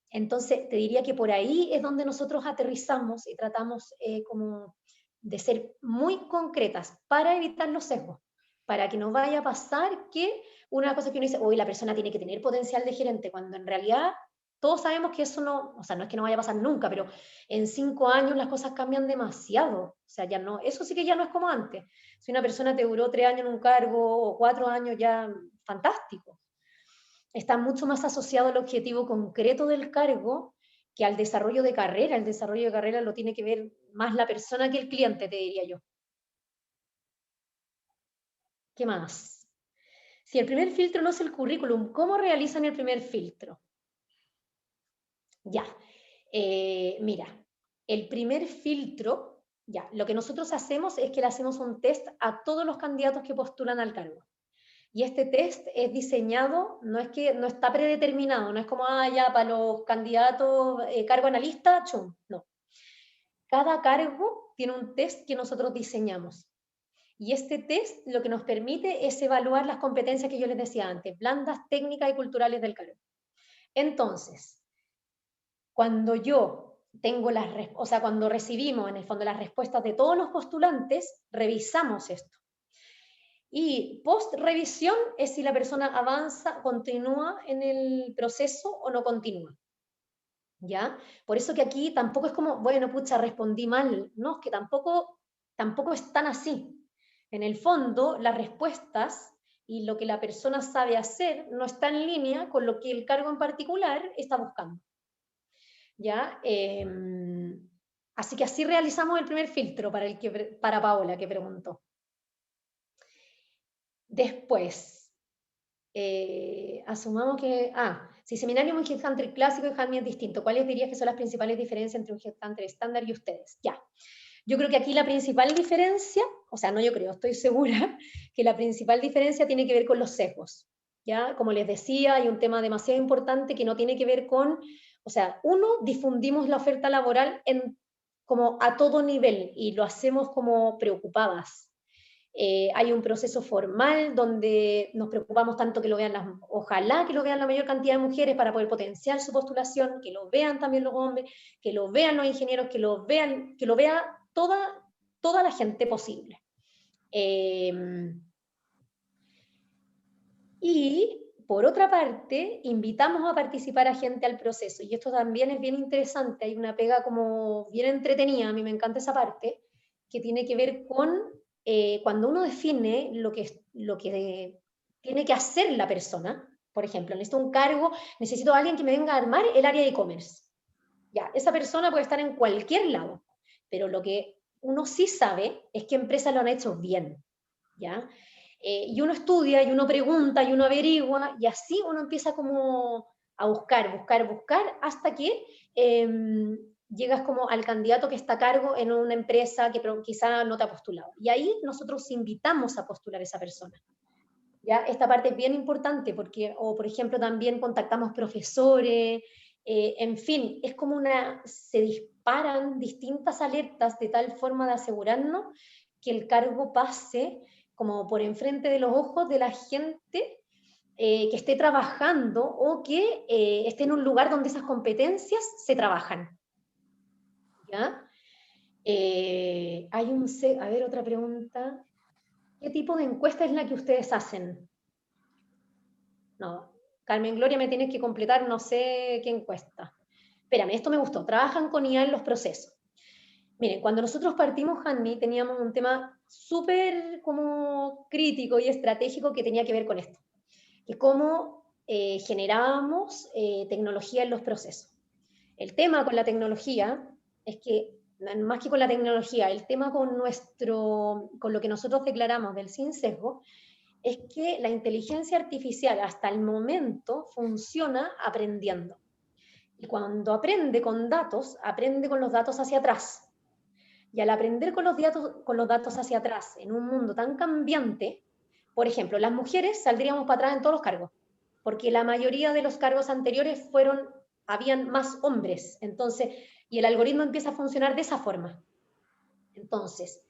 entonces te diría que por ahí es donde nosotros aterrizamos y tratamos como de ser muy concretas para evitar los sesgos, para que no vaya a pasar que una cosa que uno dice, hoy la persona tiene que tener potencial de gerente, cuando en realidad todos sabemos que eso no, o sea, no es que no vaya a pasar nunca, pero en 5 años las cosas cambian demasiado. O sea, ya no, eso sí que ya no es como antes. Si una persona te duró 3 años en un cargo o 4 años, ya fantástico. Está mucho más asociado al objetivo concreto del cargo que al desarrollo de carrera. El desarrollo de carrera lo tiene que ver más la persona que el cliente, te diría yo. ¿Qué más? Si el primer filtro no es el currículum, ¿cómo realizan el primer filtro? Ya, mira, el primer filtro, ya, lo que nosotros hacemos es que le hacemos un test a todos los candidatos que postulan al cargo. Y este test es diseñado, no es que no está predeterminado, no es como, ya, para los candidatos, cargo analista, chum, no. Cada cargo tiene un test que nosotros diseñamos. Y este test lo que nos permite es evaluar las competencias que yo les decía antes, blandas, técnicas y culturales del cargo. Entonces, cuando yo tengo cuando recibimos en el fondo las respuestas de todos los postulantes, revisamos esto. Y post-revisión es si la persona avanza, continúa en el proceso o no continúa. ¿Ya? Por eso que aquí tampoco es como, bueno, pucha, respondí mal. No, es que tampoco es tan así. En el fondo, las respuestas y lo que la persona sabe hacer no está en línea con lo que el cargo en particular está buscando. ¿Ya? Así que así realizamos el primer filtro para Paola, que preguntó. Después, asumamos que... si Seminarium es un Headhunter clásico y Handme es distinto, ¿cuáles dirías que son las principales diferencias entre un Headhunter estándar y ustedes? Ya. Yo creo que aquí la principal diferencia, o sea, no yo creo, estoy segura que la principal diferencia tiene que ver con los sesgos. ¿Ya? Como les decía, hay un tema demasiado importante que no tiene que ver con... O sea, difundimos la oferta laboral como a todo nivel y lo hacemos como preocupadas. Hay un proceso formal donde nos preocupamos tanto que lo vean ojalá que lo vean la mayor cantidad de mujeres para poder potenciar su postulación, que lo vean también los hombres, que lo vean los ingenieros, que lo vea toda la gente posible. Y por otra parte, invitamos a participar a gente al proceso, y esto también es bien interesante, hay una pega como bien entretenida, a mí me encanta esa parte, que tiene que ver con cuando uno define lo que tiene que hacer la persona. Por ejemplo, necesito un cargo, necesito a alguien que me venga a armar el área de e-commerce. Ya, esa persona puede estar en cualquier lado, pero lo que uno sí sabe es qué empresas lo han hecho bien, ¿ya? Y uno estudia, y uno pregunta, y uno averigua, y así uno empieza como a buscar, hasta que llegas como al candidato que está a cargo en una empresa que quizá no te ha postulado. Y ahí nosotros invitamos a postular a esa persona. ¿Ya? Esta parte es bien importante porque, o por ejemplo, también contactamos profesores, en fin, es como se disparan distintas alertas de tal forma de asegurarnos que el cargo pase como por enfrente de los ojos de la gente que esté trabajando o que esté en un lugar donde esas competencias se trabajan. ¿Ya? A ver, otra pregunta. ¿Qué tipo de encuesta es la que ustedes hacen? No, Carmen Gloria, me tienes que completar, no sé qué encuesta. Espérame, esto me gustó. Trabajan con IA en los procesos. Miren, cuando nosotros partimos Handme teníamos un tema súper como crítico y estratégico que tenía que ver con esto. Que cómo generábamos tecnología en los procesos. El tema con la tecnología es que, más que con la tecnología, el tema con lo que nosotros declaramos del sin sesgo, es que la inteligencia artificial hasta el momento funciona aprendiendo. Y cuando aprende con datos, aprende con los datos hacia atrás. Y al aprender con los datos hacia atrás, en un mundo tan cambiante, por ejemplo, las mujeres saldríamos para atrás en todos los cargos, porque la mayoría de los cargos anteriores habían más hombres, entonces, y el algoritmo empieza a funcionar de esa forma. Entonces,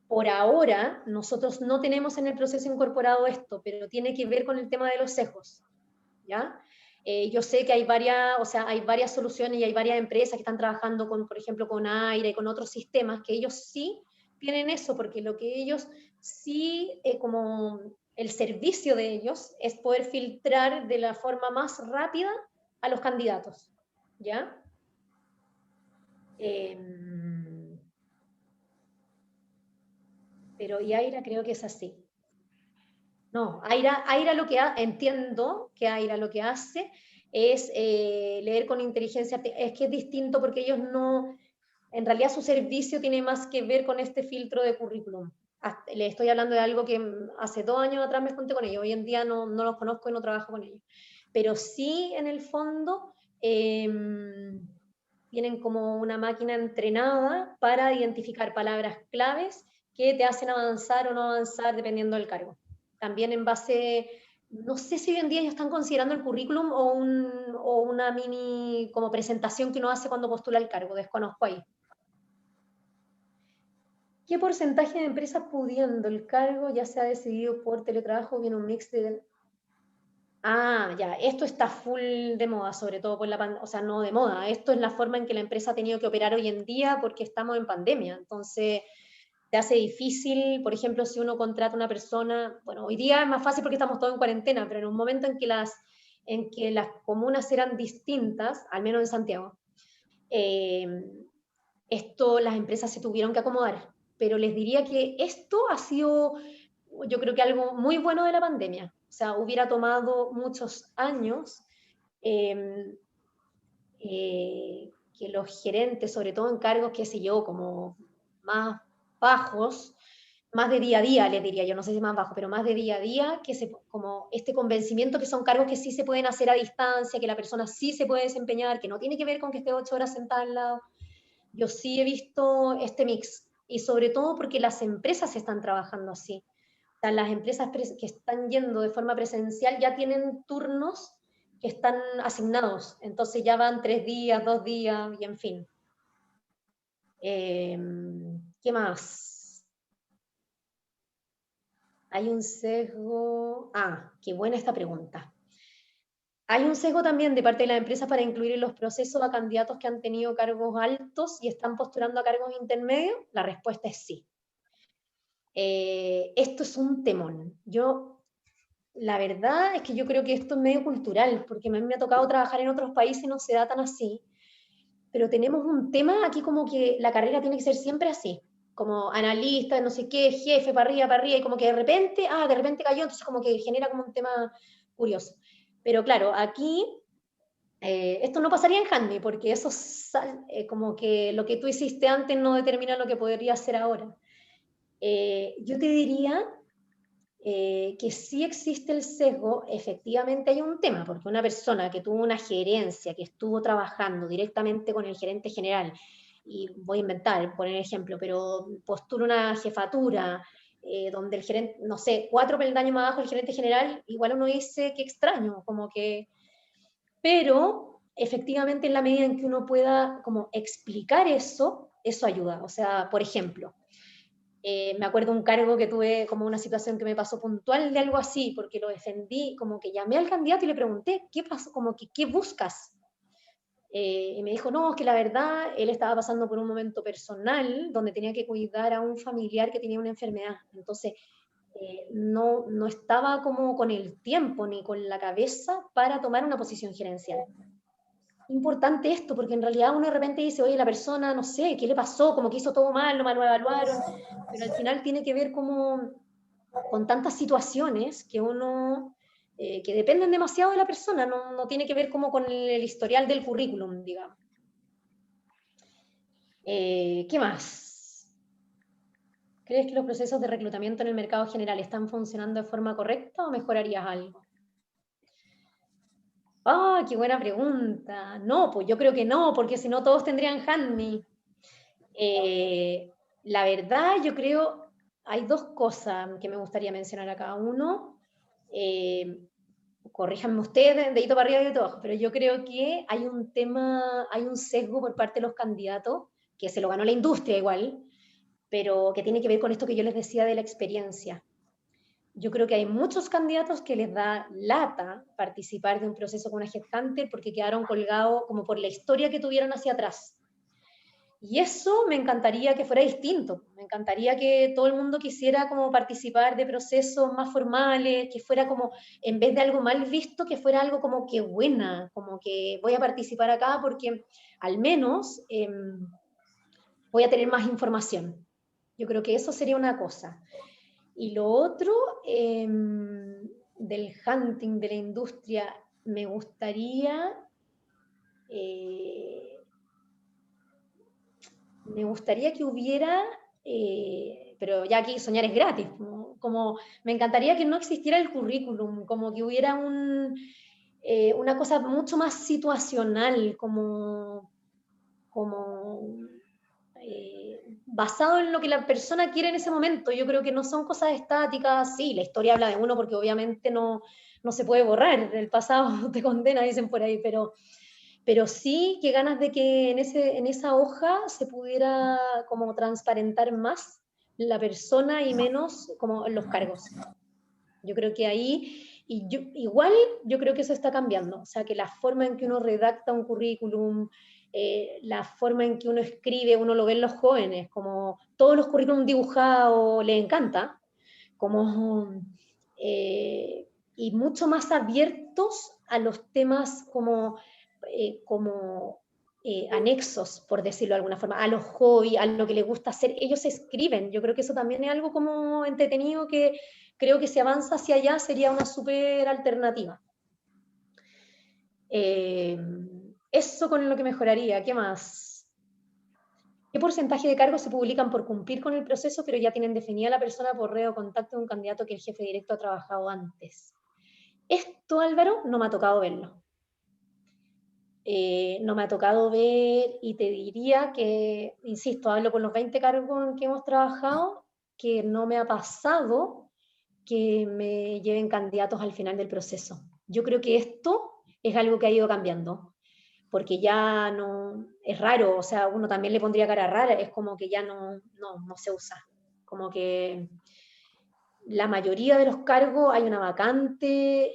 por ahora, nosotros no tenemos en el proceso incorporado esto, pero tiene que ver con el tema de los sesgos, ¿ya? Yo sé que hay varias soluciones y hay varias empresas que están trabajando por ejemplo, con Aire y con otros sistemas, que ellos sí tienen eso, porque lo que ellos sí, como el servicio de ellos, es poder filtrar de la forma más rápida a los candidatos, ¿ya? Pero Aira creo que es así. No, Aira lo que entiendo que Aira lo que hace es leer con inteligencia, es que es distinto porque ellos no, en realidad su servicio tiene más que ver con este filtro de currículum. Le estoy hablando de algo que hace 2 años atrás me junté con ellos, hoy en día no los conozco y no trabajo con ellos. Pero sí, en el fondo, tienen como una máquina entrenada para identificar palabras claves que te hacen avanzar o no avanzar dependiendo del cargo. También en base, no sé si hoy en día ellos están considerando el currículum o una mini como presentación que uno hace cuando postula el cargo, desconozco ahí. ¿Qué porcentaje de empresas pudiendo el cargo ya se ha decidido por teletrabajo o bien un mix de... Ah, ya, esto está full de moda, sobre todo por la pandemia, o sea, no de moda, esto es la forma en que la empresa ha tenido que operar hoy en día porque estamos en pandemia, entonces te hace difícil, por ejemplo, si uno contrata a una persona, bueno, hoy día es más fácil porque estamos todos en cuarentena, pero en un momento en que las comunas eran distintas, al menos en Santiago, las empresas se tuvieron que acomodar, pero les diría que esto ha sido, yo creo que algo muy bueno de la pandemia. O sea, hubiera tomado muchos años que los gerentes, sobre todo en cargos, qué sé yo, como más bajos, más de día a día, les diría yo, no sé si más bajo, pero más de día a día, como este convencimiento que son cargos que sí se pueden hacer a distancia, que la persona sí se puede desempeñar, que no tiene que ver con que esté 8 horas sentada al lado. Yo sí he visto este mix, y sobre todo porque las empresas están trabajando así. O sea, las empresas que están yendo de forma presencial ya tienen turnos que están asignados, entonces ya van 3 días, 2 días, y en fin. ¿Qué más? Hay un sesgo... qué buena esta pregunta. ¿Hay un sesgo también de parte de las empresas para incluir en los procesos a candidatos que han tenido cargos altos y están postulando a cargos intermedios? La respuesta es sí. Esto es un temón. La verdad es que yo creo que esto es medio cultural, porque a mí me ha tocado trabajar en otros países y no se da tan así, pero tenemos un tema aquí como que la carrera tiene que ser siempre así, como analista, no sé qué, jefe, para arriba, y como que de repente cayó, entonces como que genera como un tema curioso. Pero claro, aquí esto no pasaría en Handy, porque eso como que lo que tú hiciste antes no determina lo que podría hacer ahora. Yo te diría que sí existe el sesgo, efectivamente hay un tema, porque una persona que tuvo una gerencia, que estuvo trabajando directamente con el gerente general, y voy a inventar, poner ejemplo, pero postula una jefatura, donde el gerente, no sé, 4 peldaños más abajo el gerente general, igual uno dice, qué extraño, como que... Pero, efectivamente, en la medida en que uno pueda como explicar eso ayuda. O sea, por ejemplo, me acuerdo un cargo que tuve, como una situación que me pasó puntual de algo así, porque lo defendí, como que llamé al candidato y le pregunté, ¿qué pasó? Como que, ¿qué buscas? Y me dijo, no, es que la verdad, él estaba pasando por un momento personal, donde tenía que cuidar a un familiar que tenía una enfermedad. Entonces, no estaba como con el tiempo, ni con la cabeza para tomar una posición gerencial. Importante esto, porque en realidad uno de repente dice, oye, la persona, no sé, ¿qué le pasó? Como que hizo todo mal, lo evaluaron, pero al final tiene que ver como con tantas situaciones que uno, que dependen demasiado de la persona, no tiene que ver como con el historial del currículum, digamos. ¿Qué más? ¿Crees que los procesos de reclutamiento en el mercado general están funcionando de forma correcta o mejorarías algo? ¡Qué buena pregunta! No, pues yo creo que no, porque si no todos tendrían Handme. La verdad, yo creo, hay 2 cosas que me gustaría mencionar a cada uno. Corríjanme ustedes, dedito para arriba, dedito abajo, pero yo creo que hay un tema, hay un sesgo por parte de los candidatos, que se lo ganó la industria igual, pero que tiene que ver con esto que yo les decía de la experiencia. Yo creo que hay muchos candidatos que les da lata participar de un proceso con una headhunter porque quedaron colgados como por la historia que tuvieron hacia atrás. Y eso me encantaría que fuera distinto. Me encantaría que todo el mundo quisiera como participar de procesos más formales, que fuera como, en vez de algo mal visto, que fuera algo como que buena, como que voy a participar acá porque al menos voy a tener más información. Yo creo que eso sería una cosa. Y lo otro, del hunting, de la industria, me gustaría que hubiera, pero ya aquí soñar es gratis, ¿no? Como me encantaría que no existiera el currículum, como que hubiera una cosa mucho más situacional, como basado en lo que la persona quiere en ese momento. Yo creo que no son cosas estáticas. Sí, la historia habla de uno porque obviamente no se puede borrar, el pasado te condena, dicen por ahí, pero sí que ganas de que en esa hoja se pudiera como transparentar más la persona y menos como los cargos. Yo creo que ahí, igual yo creo que eso está cambiando, o sea, que la forma en que uno redacta un currículum, la forma en que uno escribe, uno lo ve en los jóvenes, como todos los currículums dibujados les encanta, como, y mucho más abiertos a los temas como anexos, por decirlo de alguna forma, a los hobbies, a lo que les gusta hacer. Ellos escriben, yo creo que eso también es algo como entretenido que creo que si avanza hacia allá sería una súper alternativa. Eso con lo que mejoraría. ¿Qué más? ¿Qué porcentaje de cargos se publican por cumplir con el proceso, pero ya tienen definida la persona por red o contacto de un candidato que el jefe directo ha trabajado antes? Esto, Álvaro, no me ha tocado verlo. No me ha tocado ver, y te diría que, insisto, hablo con los 20 cargos en que hemos trabajado, que no me ha pasado que me lleven candidatos al final del proceso. Yo creo que esto es algo que ha ido cambiando, porque ya no, es raro, o sea, uno también le pondría cara rara, es como que ya no se usa, como que la mayoría de los cargos hay una vacante,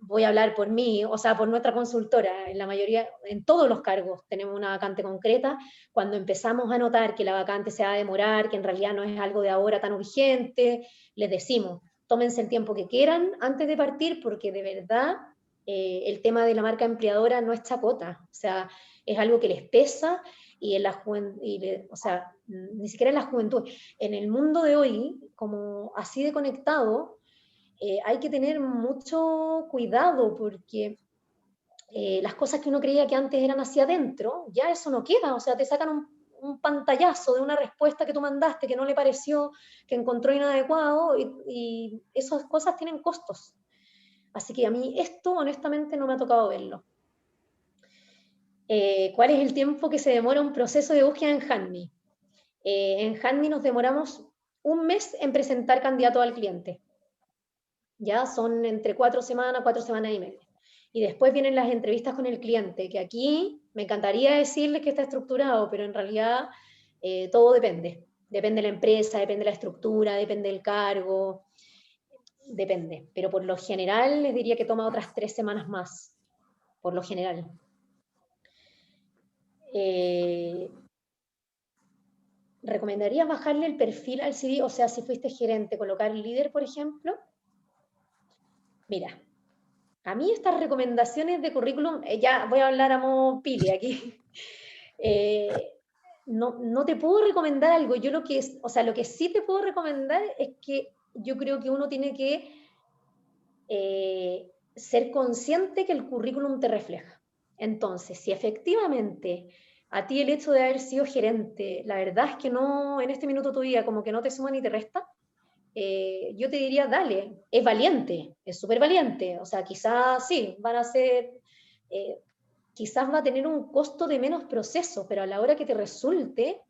voy a hablar por mí, o sea, por nuestra consultora, en la mayoría, en todos los cargos tenemos una vacante concreta. Cuando empezamos a notar que la vacante se va a demorar, que en realidad no es algo de ahora tan urgente, les decimos, tómense el tiempo que quieran antes de partir, porque de verdad el tema de la marca empleadora no es chacota, o sea, es algo que les pesa, y en la juventud, o sea, ni siquiera en la juventud, en el mundo de hoy, como así de conectado, hay que tener mucho cuidado, porque las cosas que uno creía que antes eran hacia adentro, ya eso no queda, o sea, te sacan un pantallazo de una respuesta que tú mandaste que no le pareció, que encontró inadecuado, y esas cosas tienen costos. Así que a mí esto honestamente no me ha tocado verlo. ¿Cuál es el tiempo que se demora un proceso de búsqueda en Handme? En Handme nos demoramos un mes en presentar candidatos al cliente. Ya son entre 4 semanas y media. Y después vienen las entrevistas con el cliente, que aquí me encantaría decirles que está estructurado, pero en realidad todo depende. Depende de la empresa, depende de la estructura, depende del cargo, depende. Pero por lo general les diría que toma otras 3 semanas más, por lo general. ¿Recomendarías bajarle el perfil al CV? O sea, si fuiste gerente, colocar líder, por ejemplo. Mira, a mí estas recomendaciones de currículum, ya voy a hablar a modo pili aquí. No te puedo recomendar algo. Yo lo que sí te puedo recomendar es que yo creo que uno tiene que ser consciente que el currículum te refleja. Entonces, si efectivamente a ti el hecho de haber sido gerente, la verdad es que no, en este minuto tu vida como que no te suma ni te resta, yo te diría, dale, es valiente, es súper valiente, o sea, quizás sí, van a ser, quizás va a tener un costo de menos proceso, pero a la hora que te resulte,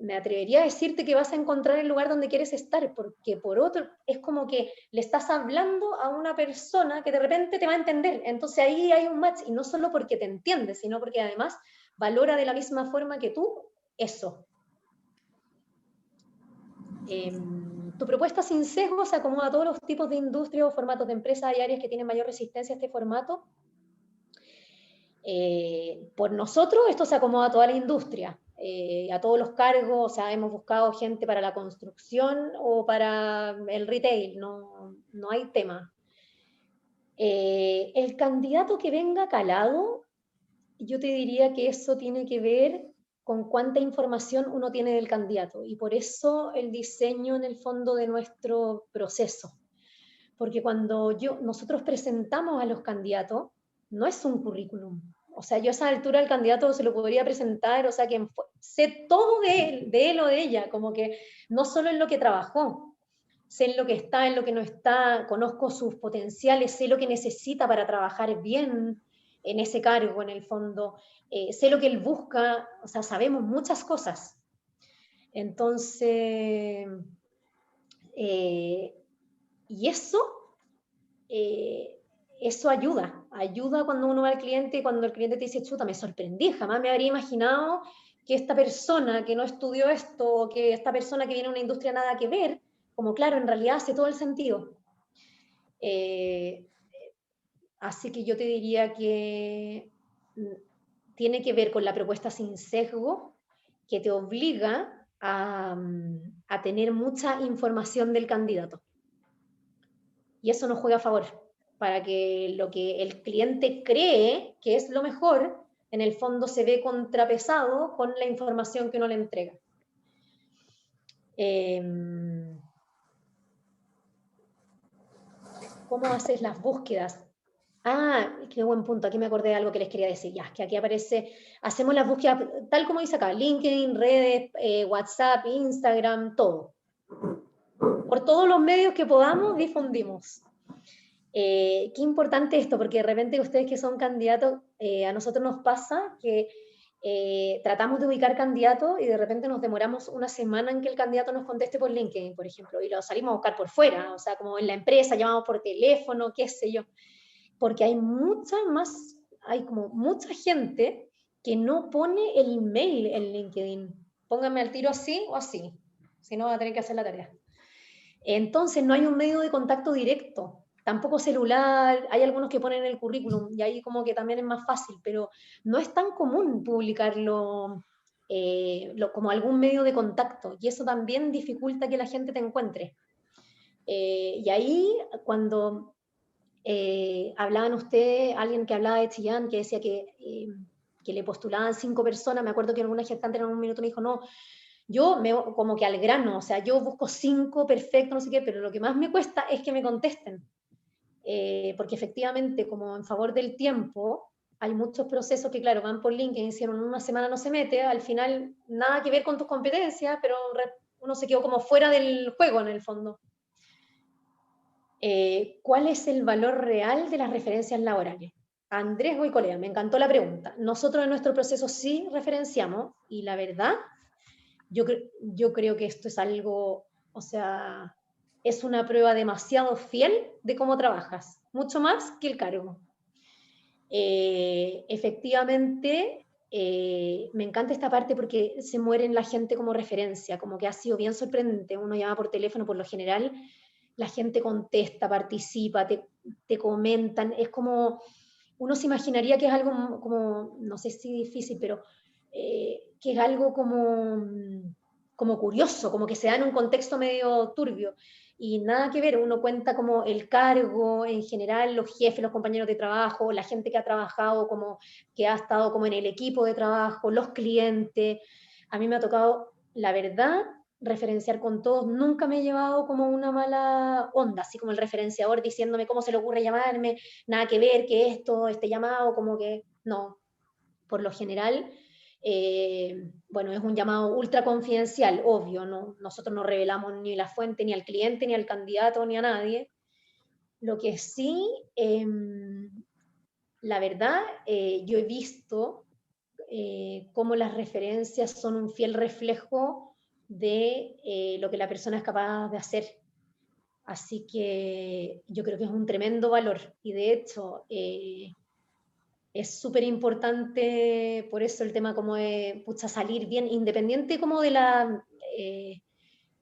me atrevería a decirte que vas a encontrar el lugar donde quieres estar, porque por otro, es como que le estás hablando a una persona que de repente te va a entender, entonces ahí hay un match, y no solo porque te entiende, sino porque además valora de la misma forma que tú eso. Tu propuesta sin sesgo se acomoda a todos los tipos de industria o formatos de empresas. Hay áreas que tienen mayor resistencia a este formato. Por nosotros esto se acomoda a toda la industria, a todos los cargos, o sea, hemos buscado gente para la construcción o para el retail, no hay tema. El candidato que venga calado, yo te diría que eso tiene que ver con cuánta información uno tiene del candidato, y por eso el diseño en el fondo de nuestro proceso. Porque cuando nosotros presentamos a los candidatos, no es un currículum. O sea, yo a esa altura al candidato se lo podría presentar, o sea, que sé todo de él o de ella, como que no solo en lo que trabajó, sé en lo que está, en lo que no está, conozco sus potenciales, sé lo que necesita para trabajar bien en ese cargo, en el fondo, sé lo que él busca, o sea, sabemos muchas cosas. Entonces, y eso ayuda cuando uno va al cliente, cuando el cliente te dice, chuta, me sorprendí, jamás me habría imaginado que esta persona que no estudió esto, o que esta persona que viene de una industria nada que ver, como claro, en realidad hace todo el sentido. Así que yo te diría que tiene que ver con la propuesta sin sesgo, que te obliga a tener mucha información del candidato. Y eso nos juega a favor, para que lo que el cliente cree que es lo mejor, en el fondo se ve contrapesado con la información que uno le entrega. ¿Cómo haces las búsquedas? Ah, qué buen punto, aquí me acordé de algo que les quería decir, ya, que aquí aparece, hacemos las búsquedas, tal como dice acá, LinkedIn, redes, WhatsApp, Instagram, todo. Por todos los medios que podamos, difundimos. Qué importante esto, porque de repente ustedes que son candidatos, a nosotros nos pasa que tratamos de ubicar candidatos y de repente nos demoramos una semana en que el candidato nos conteste por LinkedIn, por ejemplo, y lo salimos a buscar por fuera, o sea, como en la empresa, llamamos por teléfono, qué sé yo, porque hay como mucha gente que no pone el mail en LinkedIn. Pónganme al tiro así o así, si no va a tener que hacer la tarea. Entonces no hay un medio de contacto directo, tampoco celular, hay algunos que ponen el currículum y ahí como que también es más fácil, pero no es tan común publicarlo como algún medio de contacto, y eso también dificulta que la gente te encuentre. Y ahí cuando hablaban ustedes, alguien que hablaba de Chillán, que decía que le postulaban 5 personas, me acuerdo que alguna gestante en un minuto me dijo, no, yo como que al grano, o sea, yo busco 5, perfecto, no sé qué, pero lo que más me cuesta es que me contesten. Porque efectivamente, como en favor del tiempo, hay muchos procesos que, claro, van por LinkedIn, hicieron una semana no se mete, al final nada que ver con tus competencias, pero uno se quedó como fuera del juego en el fondo. ¿Cuál es el valor real de las referencias laborales? Andrés Goicolea, me encantó la pregunta. Nosotros en nuestro proceso sí referenciamos, y la verdad, yo creo que esto es algo, o sea, es una prueba demasiado fiel de cómo trabajas, mucho más que el cargo. Efectivamente, me encanta esta parte porque se muere la gente como referencia, como que ha sido bien sorprendente. Uno llama por teléfono, por lo general, la gente contesta, participa, te comentan, es como, uno se imaginaría que es algo como, no sé si difícil, pero que es algo como curioso, como que se da en un contexto medio turbio, y nada que ver, uno cuenta como el cargo, en general, los jefes, los compañeros de trabajo, la gente que ha trabajado, como que ha estado como en el equipo de trabajo, los clientes. A mí me ha tocado, la verdad, referenciar con todos, nunca me he llevado como una mala onda, así como el referenciador diciéndome cómo se le ocurre llamarme, nada que ver, que este llamado, como que no, por lo general, bueno, es un llamado ultra confidencial, obvio, ¿no? Nosotros no revelamos ni la fuente, ni al cliente, ni al candidato, ni a nadie. Lo que sí, la verdad, yo he visto cómo las referencias son un fiel reflejo de lo que la persona es capaz de hacer. Así que yo creo que es un tremendo valor, y de hecho es súper importante por eso el tema como de salir bien, independiente como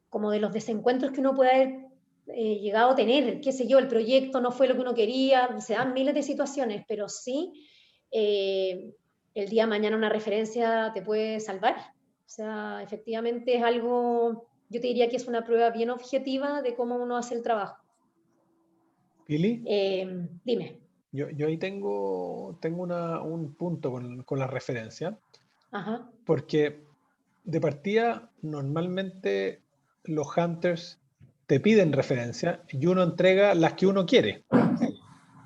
como de los desencuentros que uno puede haber llegado a tener, qué sé yo, el proyecto no fue lo que uno quería, se dan miles de situaciones, pero sí el día de mañana una referencia te puede salvar. O sea, efectivamente es algo, yo te diría que es una prueba bien objetiva de cómo uno hace el trabajo. Pili, dime. yo ahí tengo un punto con la referencia, Ajá. porque de partida normalmente los hunters te piden referencia y uno entrega las que uno quiere.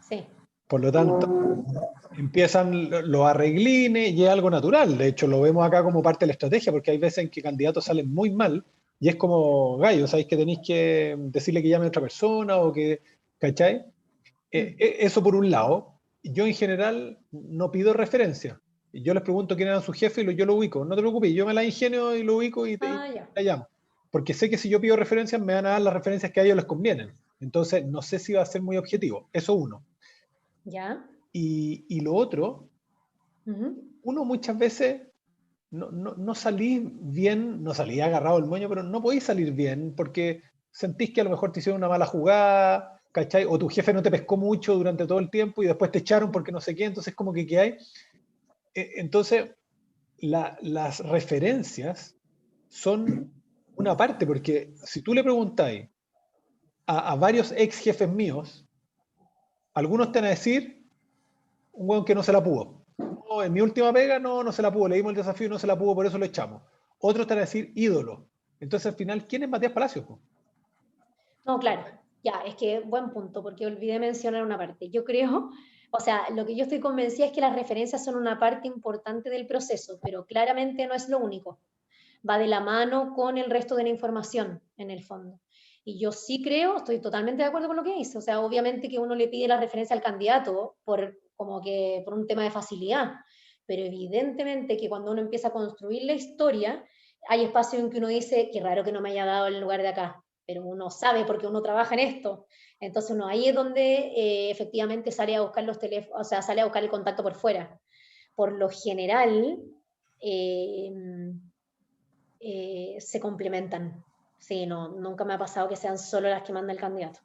Sí. Por lo tanto, empiezan los arreglines y es algo natural. De hecho, lo vemos acá como parte de la estrategia, porque hay veces en que candidatos salen muy mal y es como, gallo, sabéis que tenéis que decirle que llame a otra persona o que, ¿cachai? Eso por un lado. Yo en general no pido referencia. Yo les pregunto quién era su jefe y yo lo ubico. No te preocupes, yo me la ingenio y lo ubico y te la llamo. Porque sé que si yo pido referencias me van a dar las referencias que a ellos les convienen. Entonces no sé si va a ser muy objetivo. Eso uno. Ya. Y lo otro, uno muchas veces no salís bien, no salís agarrado el moño, pero no podéis salir bien porque sentís que a lo mejor te hicieron una mala jugada, ¿cachai? O tu jefe no te pescó mucho durante todo el tiempo y después te echaron porque no sé qué, entonces como que ¿qué hay? Entonces, las referencias son una parte, porque si tú le preguntáis a varios ex jefes míos, algunos te van a decir un hueón que no se la pudo. No, en mi última pega no se la pudo, le dimos el desafío y no se la pudo, por eso lo echamos. Otros te van a decir ídolo. Entonces al final, ¿quién es Matías Palacios? No, claro, ya, es que buen punto, porque olvidé mencionar una parte. Yo creo, o sea, lo que yo estoy convencida es que las referencias son una parte importante del proceso, pero claramente no es lo único. Va de la mano con el resto de la información, en el fondo. Y yo sí creo, estoy totalmente de acuerdo con lo que dice, o sea, obviamente que uno le pide la referencia al candidato como que por un tema de facilidad, pero evidentemente que cuando uno empieza a construir la historia, hay espacios en que uno dice, qué raro que no me haya dado el lugar de acá, pero uno sabe porque uno trabaja en esto. Entonces uno ahí es donde efectivamente sale a buscar los teléfonos, o sea, sale a buscar el contacto por fuera. Por lo general, se complementan. Sí, no, nunca me ha pasado que sean solo las que manda el candidato.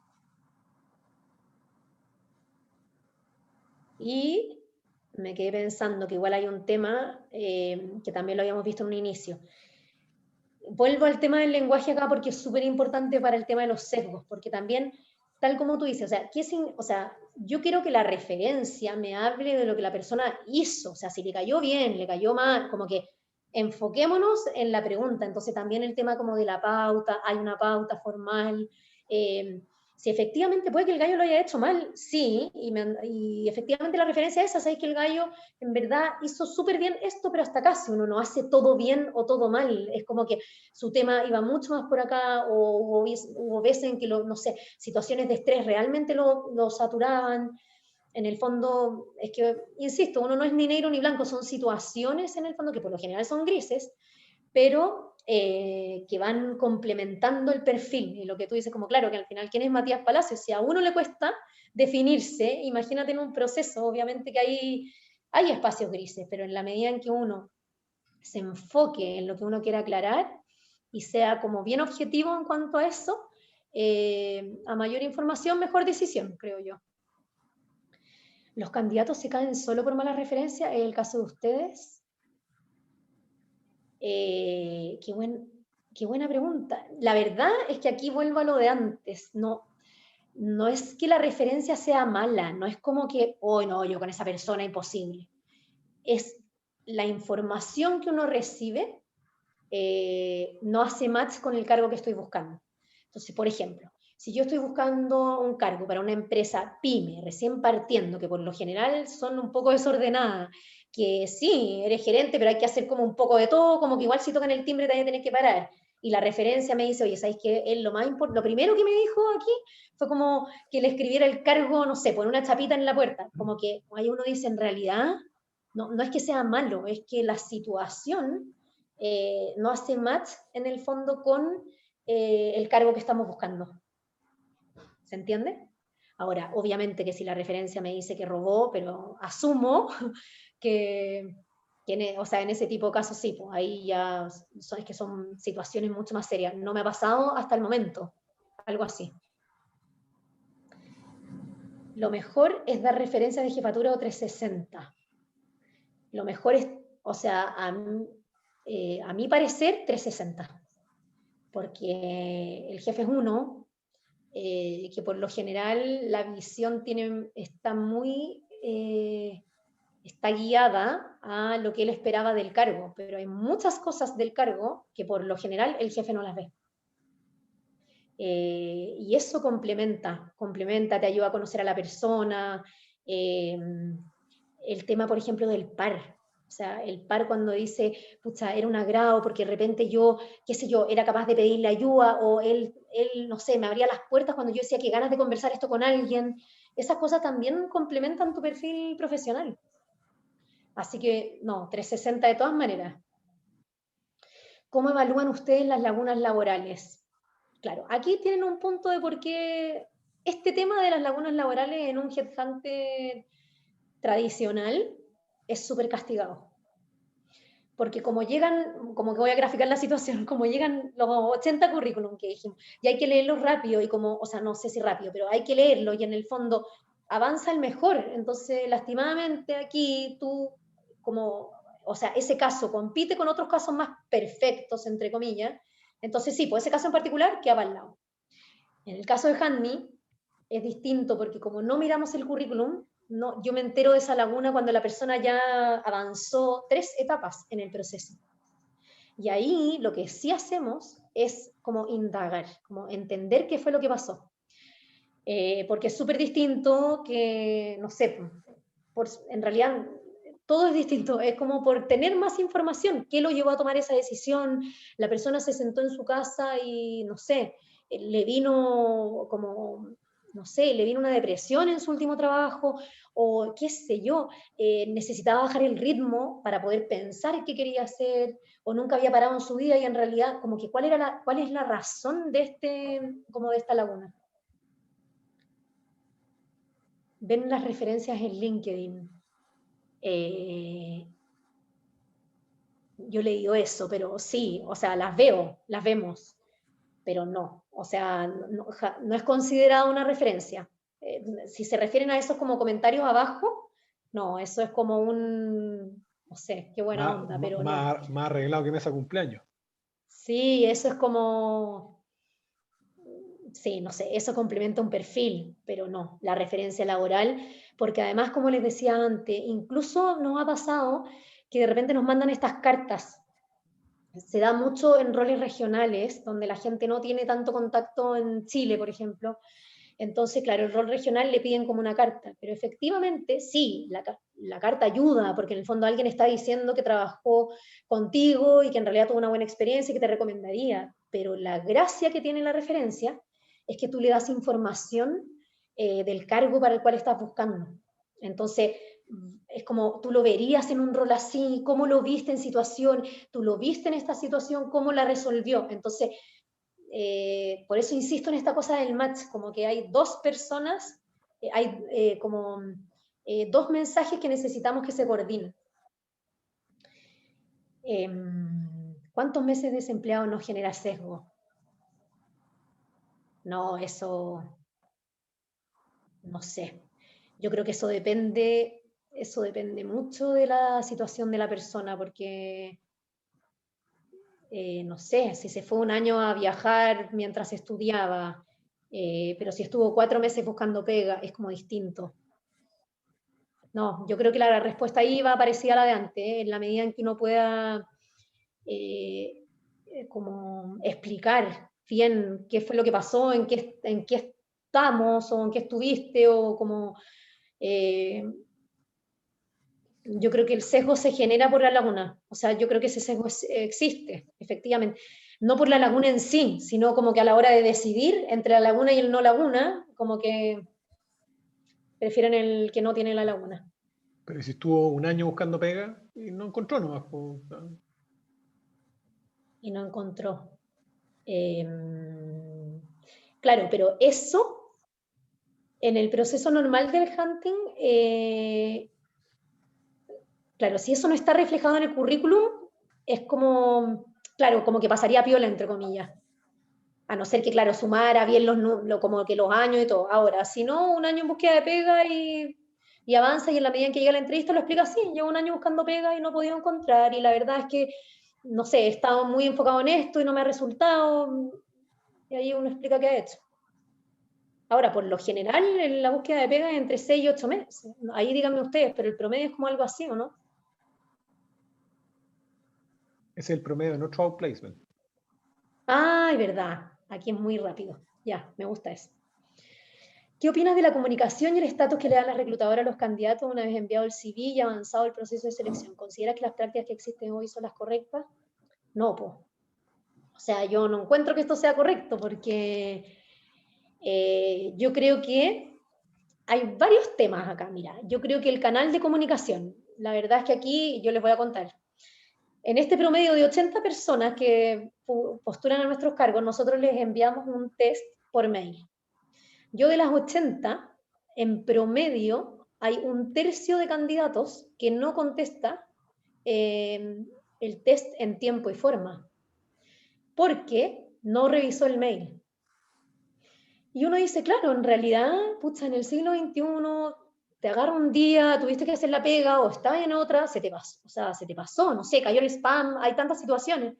Y me quedé pensando que igual hay un tema que también lo habíamos visto en un inicio. Vuelvo al tema del lenguaje acá porque es súper importante para el tema de los sesgos, porque también, tal como tú dices, o sea, yo quiero que la referencia me hable de lo que la persona hizo, o sea, si le cayó bien, le cayó mal, como que enfoquémonos en la pregunta. Entonces también el tema como de la pauta, hay una pauta formal, si efectivamente puede que el gallo lo haya hecho mal, sí, y efectivamente la referencia es esa, sabéis que el gallo en verdad hizo súper bien esto, pero hasta acá, si uno no hace todo bien o todo mal, es como que su tema iba mucho más por acá, o hubo veces en que, no sé, situaciones de estrés realmente lo saturaban. En el fondo, es que, insisto, uno no es ni negro ni blanco, son situaciones en el fondo que por lo general son grises, pero que van complementando el perfil. Y lo que tú dices, como claro, que al final, ¿quién es Matías Palacios? Si a uno le cuesta definirse, imagínate en un proceso, obviamente que hay espacios grises, pero en la medida en que uno se enfoque en lo que uno quiera aclarar y sea como bien objetivo en cuanto a eso, a mayor información, mejor decisión, creo yo. ¿Los candidatos se caen solo por mala referencia? ¿Es el caso de ustedes? Qué buena pregunta. La verdad es que aquí vuelvo a lo de antes. No es que la referencia sea mala, no es como que, oh no, yo con esa persona imposible. Es la información que uno recibe no hace match con el cargo que estoy buscando. Entonces, por ejemplo, si yo estoy buscando un cargo para una empresa pyme, recién partiendo, que por lo general son un poco desordenadas, que sí, eres gerente, pero hay que hacer como un poco de todo, como que igual si tocan el timbre también tenés que parar. Y la referencia me dice, oye, ¿sabes qué? Él lo primero que me dijo aquí fue como que le escribiera el cargo, no sé, poner una chapita en la puerta. Como que ahí uno dice, en realidad, no es que sea malo, es que la situación no hace match en el fondo con el cargo que estamos buscando. ¿Se entiende? Ahora, obviamente que si la referencia me dice que robó, pero asumo que o sea, en ese tipo de casos sí, pues ahí ya son situaciones mucho más serias. No me ha pasado hasta el momento, algo así. Lo mejor es dar referencias de jefatura o 360. lo mejor es, o sea, a mi parecer, 360. Porque el jefe es uno, que por lo general la visión está guiada a lo que él esperaba del cargo, pero hay muchas cosas del cargo que por lo general el jefe no las ve. Y eso complementa, te ayuda a conocer a la persona. El tema, por ejemplo, del par. O sea, el par cuando dice, pucha, era un agrado porque de repente yo, qué sé yo, era capaz de pedirle ayuda, o él, no sé, me abría las puertas cuando yo decía que ganas de conversar esto con alguien. Esas cosas también complementan tu perfil profesional. Así que, no, 360 de todas maneras. ¿Cómo evalúan ustedes las lagunas laborales? Claro, aquí tienen un punto de por qué este tema de las lagunas laborales en un headhunter tradicional es súper castigado. Porque como llegan, como que voy a graficar la situación, como llegan los 80 currículum que dijimos, y hay que leerlos rápido, y como, o sea, no sé si rápido, pero hay que leerlo, y en el fondo avanza el mejor. Entonces, lastimadamente aquí tú, como, o sea, ese caso compite con otros casos más perfectos, entre comillas. Entonces sí, pues ese caso en particular queda para el lado. En el caso de Handme es distinto porque como no miramos el currículum, no, yo me entero de esa laguna cuando la persona ya avanzó 3 etapas en el proceso. Y ahí lo que sí hacemos es como indagar, como entender qué fue lo que pasó. Porque es súper distinto que, no sé, en realidad todo es distinto, es como por tener más información, qué lo llevó a tomar esa decisión, la persona se sentó en su casa y, no sé, le vino como, no sé, le vino una depresión en su último trabajo, o qué sé yo, necesitaba bajar el ritmo para poder pensar qué quería hacer, o nunca había parado en su vida y en realidad, como que cuál es la razón de esta laguna. Ven las referencias en LinkedIn. Yo le digo eso, pero sí, o sea, las vemos, pero no, o sea, no es considerada una referencia. Si se refieren a esos como comentarios abajo, no, eso es como no sé, qué buena onda, pero no. Más arreglado que mesa cumpleaños. Sí, eso es como, sí, no sé, eso complementa un perfil, pero no, la referencia laboral, porque además, como les decía antes, incluso nos ha pasado que de repente nos mandan estas cartas. Se da mucho en roles regionales, donde la gente no tiene tanto contacto en Chile, por ejemplo. Entonces, claro, el rol regional le piden como una carta, pero efectivamente sí, la carta ayuda, porque en el fondo alguien está diciendo que trabajó contigo y que en realidad tuvo una buena experiencia y que te recomendaría, pero la gracia que tiene la referencia es que tú le das información del cargo para el cual estás buscando. Entonces, es como tú lo verías en un rol así, cómo lo viste en situación, tú lo viste en esta situación, cómo la resolvió. Entonces, por eso insisto en esta cosa del match, como que hay dos personas, hay como dos mensajes que necesitamos que se coordinen. ¿Cuántos meses desempleado nos genera sesgo? No, eso no sé. Yo creo que eso depende mucho de la situación de la persona, porque no sé, si se fue un año a viajar mientras estudiaba, pero si estuvo 4 meses buscando pega, es como distinto. No, yo creo que la respuesta ahí va parecida a la de antes, en la medida en que uno pueda como explicar bien qué fue lo que pasó, en qué estamos, o en qué estuviste, o como... yo creo que el sesgo se genera por la laguna, o sea, yo creo que ese sesgo existe, efectivamente, no por la laguna en sí, sino como que a la hora de decidir entre la laguna y el no laguna, como que prefieren el que no tiene la laguna. Pero si estuvo un año buscando pega y no encontró nomás. Y no encontró. Claro, pero eso, en el proceso normal del hunting, claro, si eso no está reflejado en el currículum, es como, claro, como que pasaría piola, entre comillas. A no ser que, claro, sumara bien como que los años y todo. Ahora, si no, un año en búsqueda de pega y y avanza, y en la medida en que llega la entrevista lo explica así, llevo un año buscando pega y no he podido encontrar, y la verdad es que, no sé, he estado muy enfocado en esto y no me ha resultado, y ahí uno explica qué ha hecho. Ahora, por lo general, en la búsqueda de pega es entre 6 y 8 meses, ahí díganme ustedes, pero el promedio es como algo así, ¿o no? Ese es el promedio de nuestro outplacement. Ah, es verdad, aquí es muy rápido, ya, me gusta eso. ¿Qué opinas de la comunicación y el estatus que le dan las reclutadoras a los candidatos una vez enviado el CV y avanzado el proceso de selección? ¿Consideras que las prácticas que existen hoy son las correctas? No, pues. O sea, yo no encuentro que esto sea correcto porque yo creo que hay varios temas acá. Mira, yo creo que el canal de comunicación, la verdad es que aquí yo les voy a contar. En este promedio de 80 personas que postulan a nuestros cargos, nosotros les enviamos un test por mail. Yo de las 80, en promedio, hay un tercio de candidatos que no contesta el test en tiempo y forma, porque no revisó el mail. Y uno dice, claro, en realidad, pucha, en el siglo XXI te agarra un día, tuviste que hacer la pega o estabas en otra, se te pasó, o sea, se te pasó, no sé, cayó el spam, hay tantas situaciones.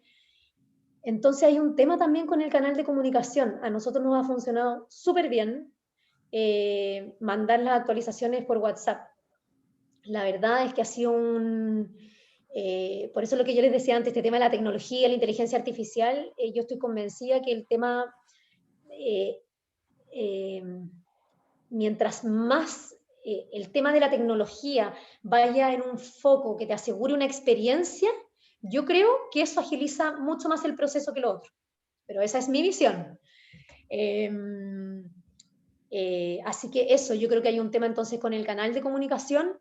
Entonces hay un tema también con el canal de comunicación. A nosotros nos ha funcionado súper bien mandar las actualizaciones por WhatsApp. La verdad es que ha sido por eso lo que yo les decía antes, este tema de la tecnología, la inteligencia artificial, yo estoy convencida que el tema, mientras más el tema de la tecnología vaya en un foco que te asegure una experiencia, yo creo que eso agiliza mucho más el proceso que lo otro. Pero esa es mi visión. Así que eso, yo creo que hay un tema entonces con el canal de comunicación.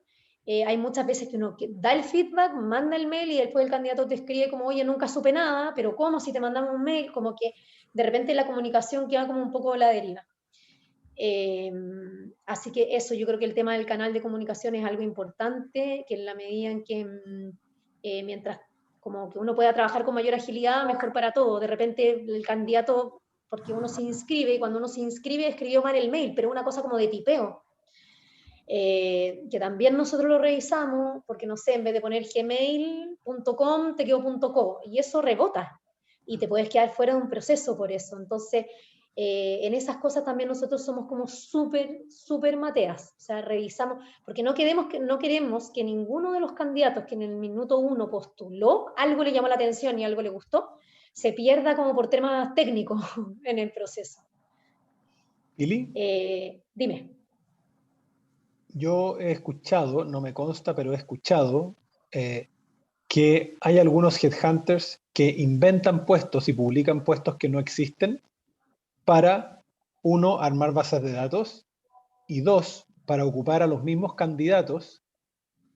Hay muchas veces que uno da el feedback, manda el mail y después el candidato te escribe como, oye, nunca supe nada, pero ¿cómo si te mandamos un mail? Como que de repente la comunicación queda como un poco a la deriva. Así que eso, yo creo que el tema del canal de comunicación es algo importante, que en la medida en que mientras como que uno pueda trabajar con mayor agilidad, mejor para todo. De repente el candidato, porque uno se inscribe, y cuando uno se inscribe escribió mal el mail, pero una cosa como de tipeo. Que también nosotros lo revisamos, porque no sé, en vez de poner gmail.com, te quedó .co, y eso rebota, y te puedes quedar fuera de un proceso por eso. Entonces, en esas cosas también nosotros somos como súper mateas, o sea, revisamos, porque no queremos que ninguno de los candidatos que en el minuto 1 postuló, algo le llamó la atención y algo le gustó, se pierda como por temas técnicos en el proceso. ¿Ili? Dime. Yo he escuchado, no me consta, pero he escuchado que hay algunos headhunters que inventan puestos y publican puestos que no existen para, uno, armar bases de datos y dos, para ocupar a los mismos candidatos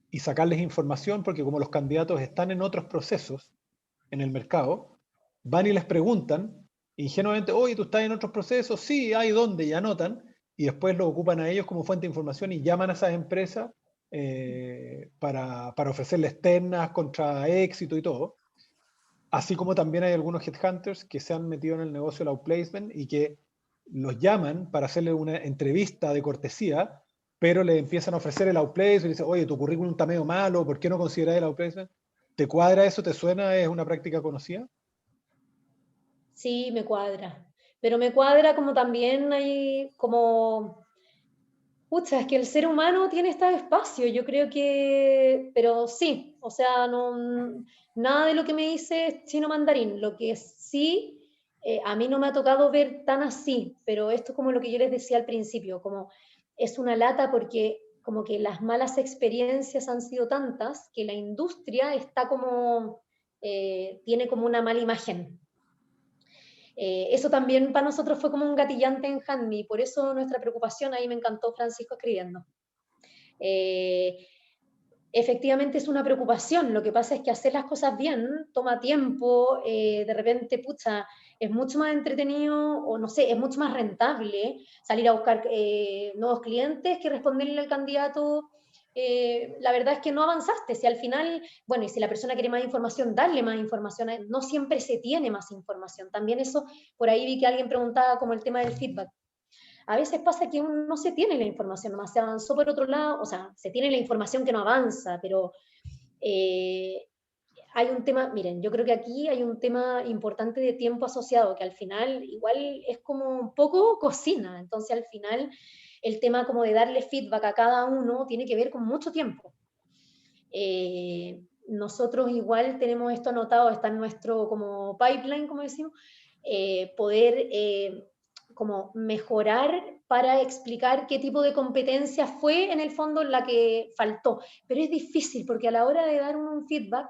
y sacarles información, porque como los candidatos están en otros procesos en el mercado, van y les preguntan ingenuamente, oye, ¿tú estás en otros procesos? Sí, hay dónde, y anotan, y después lo ocupan a ellos como fuente de información y llaman a esas empresas para ofrecerles ternas contra éxito y todo. Así como también hay algunos headhunters que se han metido en el negocio del outplacement y que los llaman para hacerle una entrevista de cortesía, pero le empiezan a ofrecer el outplacement y dicen, oye, tu currículum está medio malo, ¿por qué no consideras el outplacement? ¿Te cuadra eso? ¿Te suena? ¿Es una práctica conocida? Sí, me cuadra. Pero me cuadra como también hay como... Pucha, es que el ser humano tiene este espacio, yo creo que... Pero sí, o sea, no, nada de lo que me dice es chino mandarín. Lo que sí, a mí no me ha tocado ver tan así, pero esto es como lo que yo les decía al principio, como es una lata porque como que las malas experiencias han sido tantas que la industria está como... tiene como una mala imagen. Eso también para nosotros fue como un gatillante en Handme, por eso nuestra preocupación, ahí me encantó Francisco escribiendo. Efectivamente es una preocupación, lo que pasa es que hacer las cosas bien toma tiempo, de repente, pucha, es mucho más entretenido, o no sé, es mucho más rentable salir a buscar nuevos clientes que responderle al candidato. La verdad es que no avanzaste, si al final, bueno, y si la persona quiere más información, darle más información, no siempre se tiene más información, también eso, por ahí vi que alguien preguntaba como el tema del feedback. a veces pasa que uno no se tiene la información, nomás se avanzó por otro lado, o sea, se tiene la información que no avanza, pero hay un tema, miren, yo creo que aquí hay un tema importante de tiempo asociado, que al final igual es como un poco cocina, entonces al final el tema como de darle feedback a cada uno tiene que ver con mucho tiempo. Nosotros igual tenemos esto anotado, está en nuestro como pipeline, como decimos, poder como mejorar para explicar qué tipo de competencia fue en el fondo la que faltó. Pero es difícil porque a la hora de dar un feedback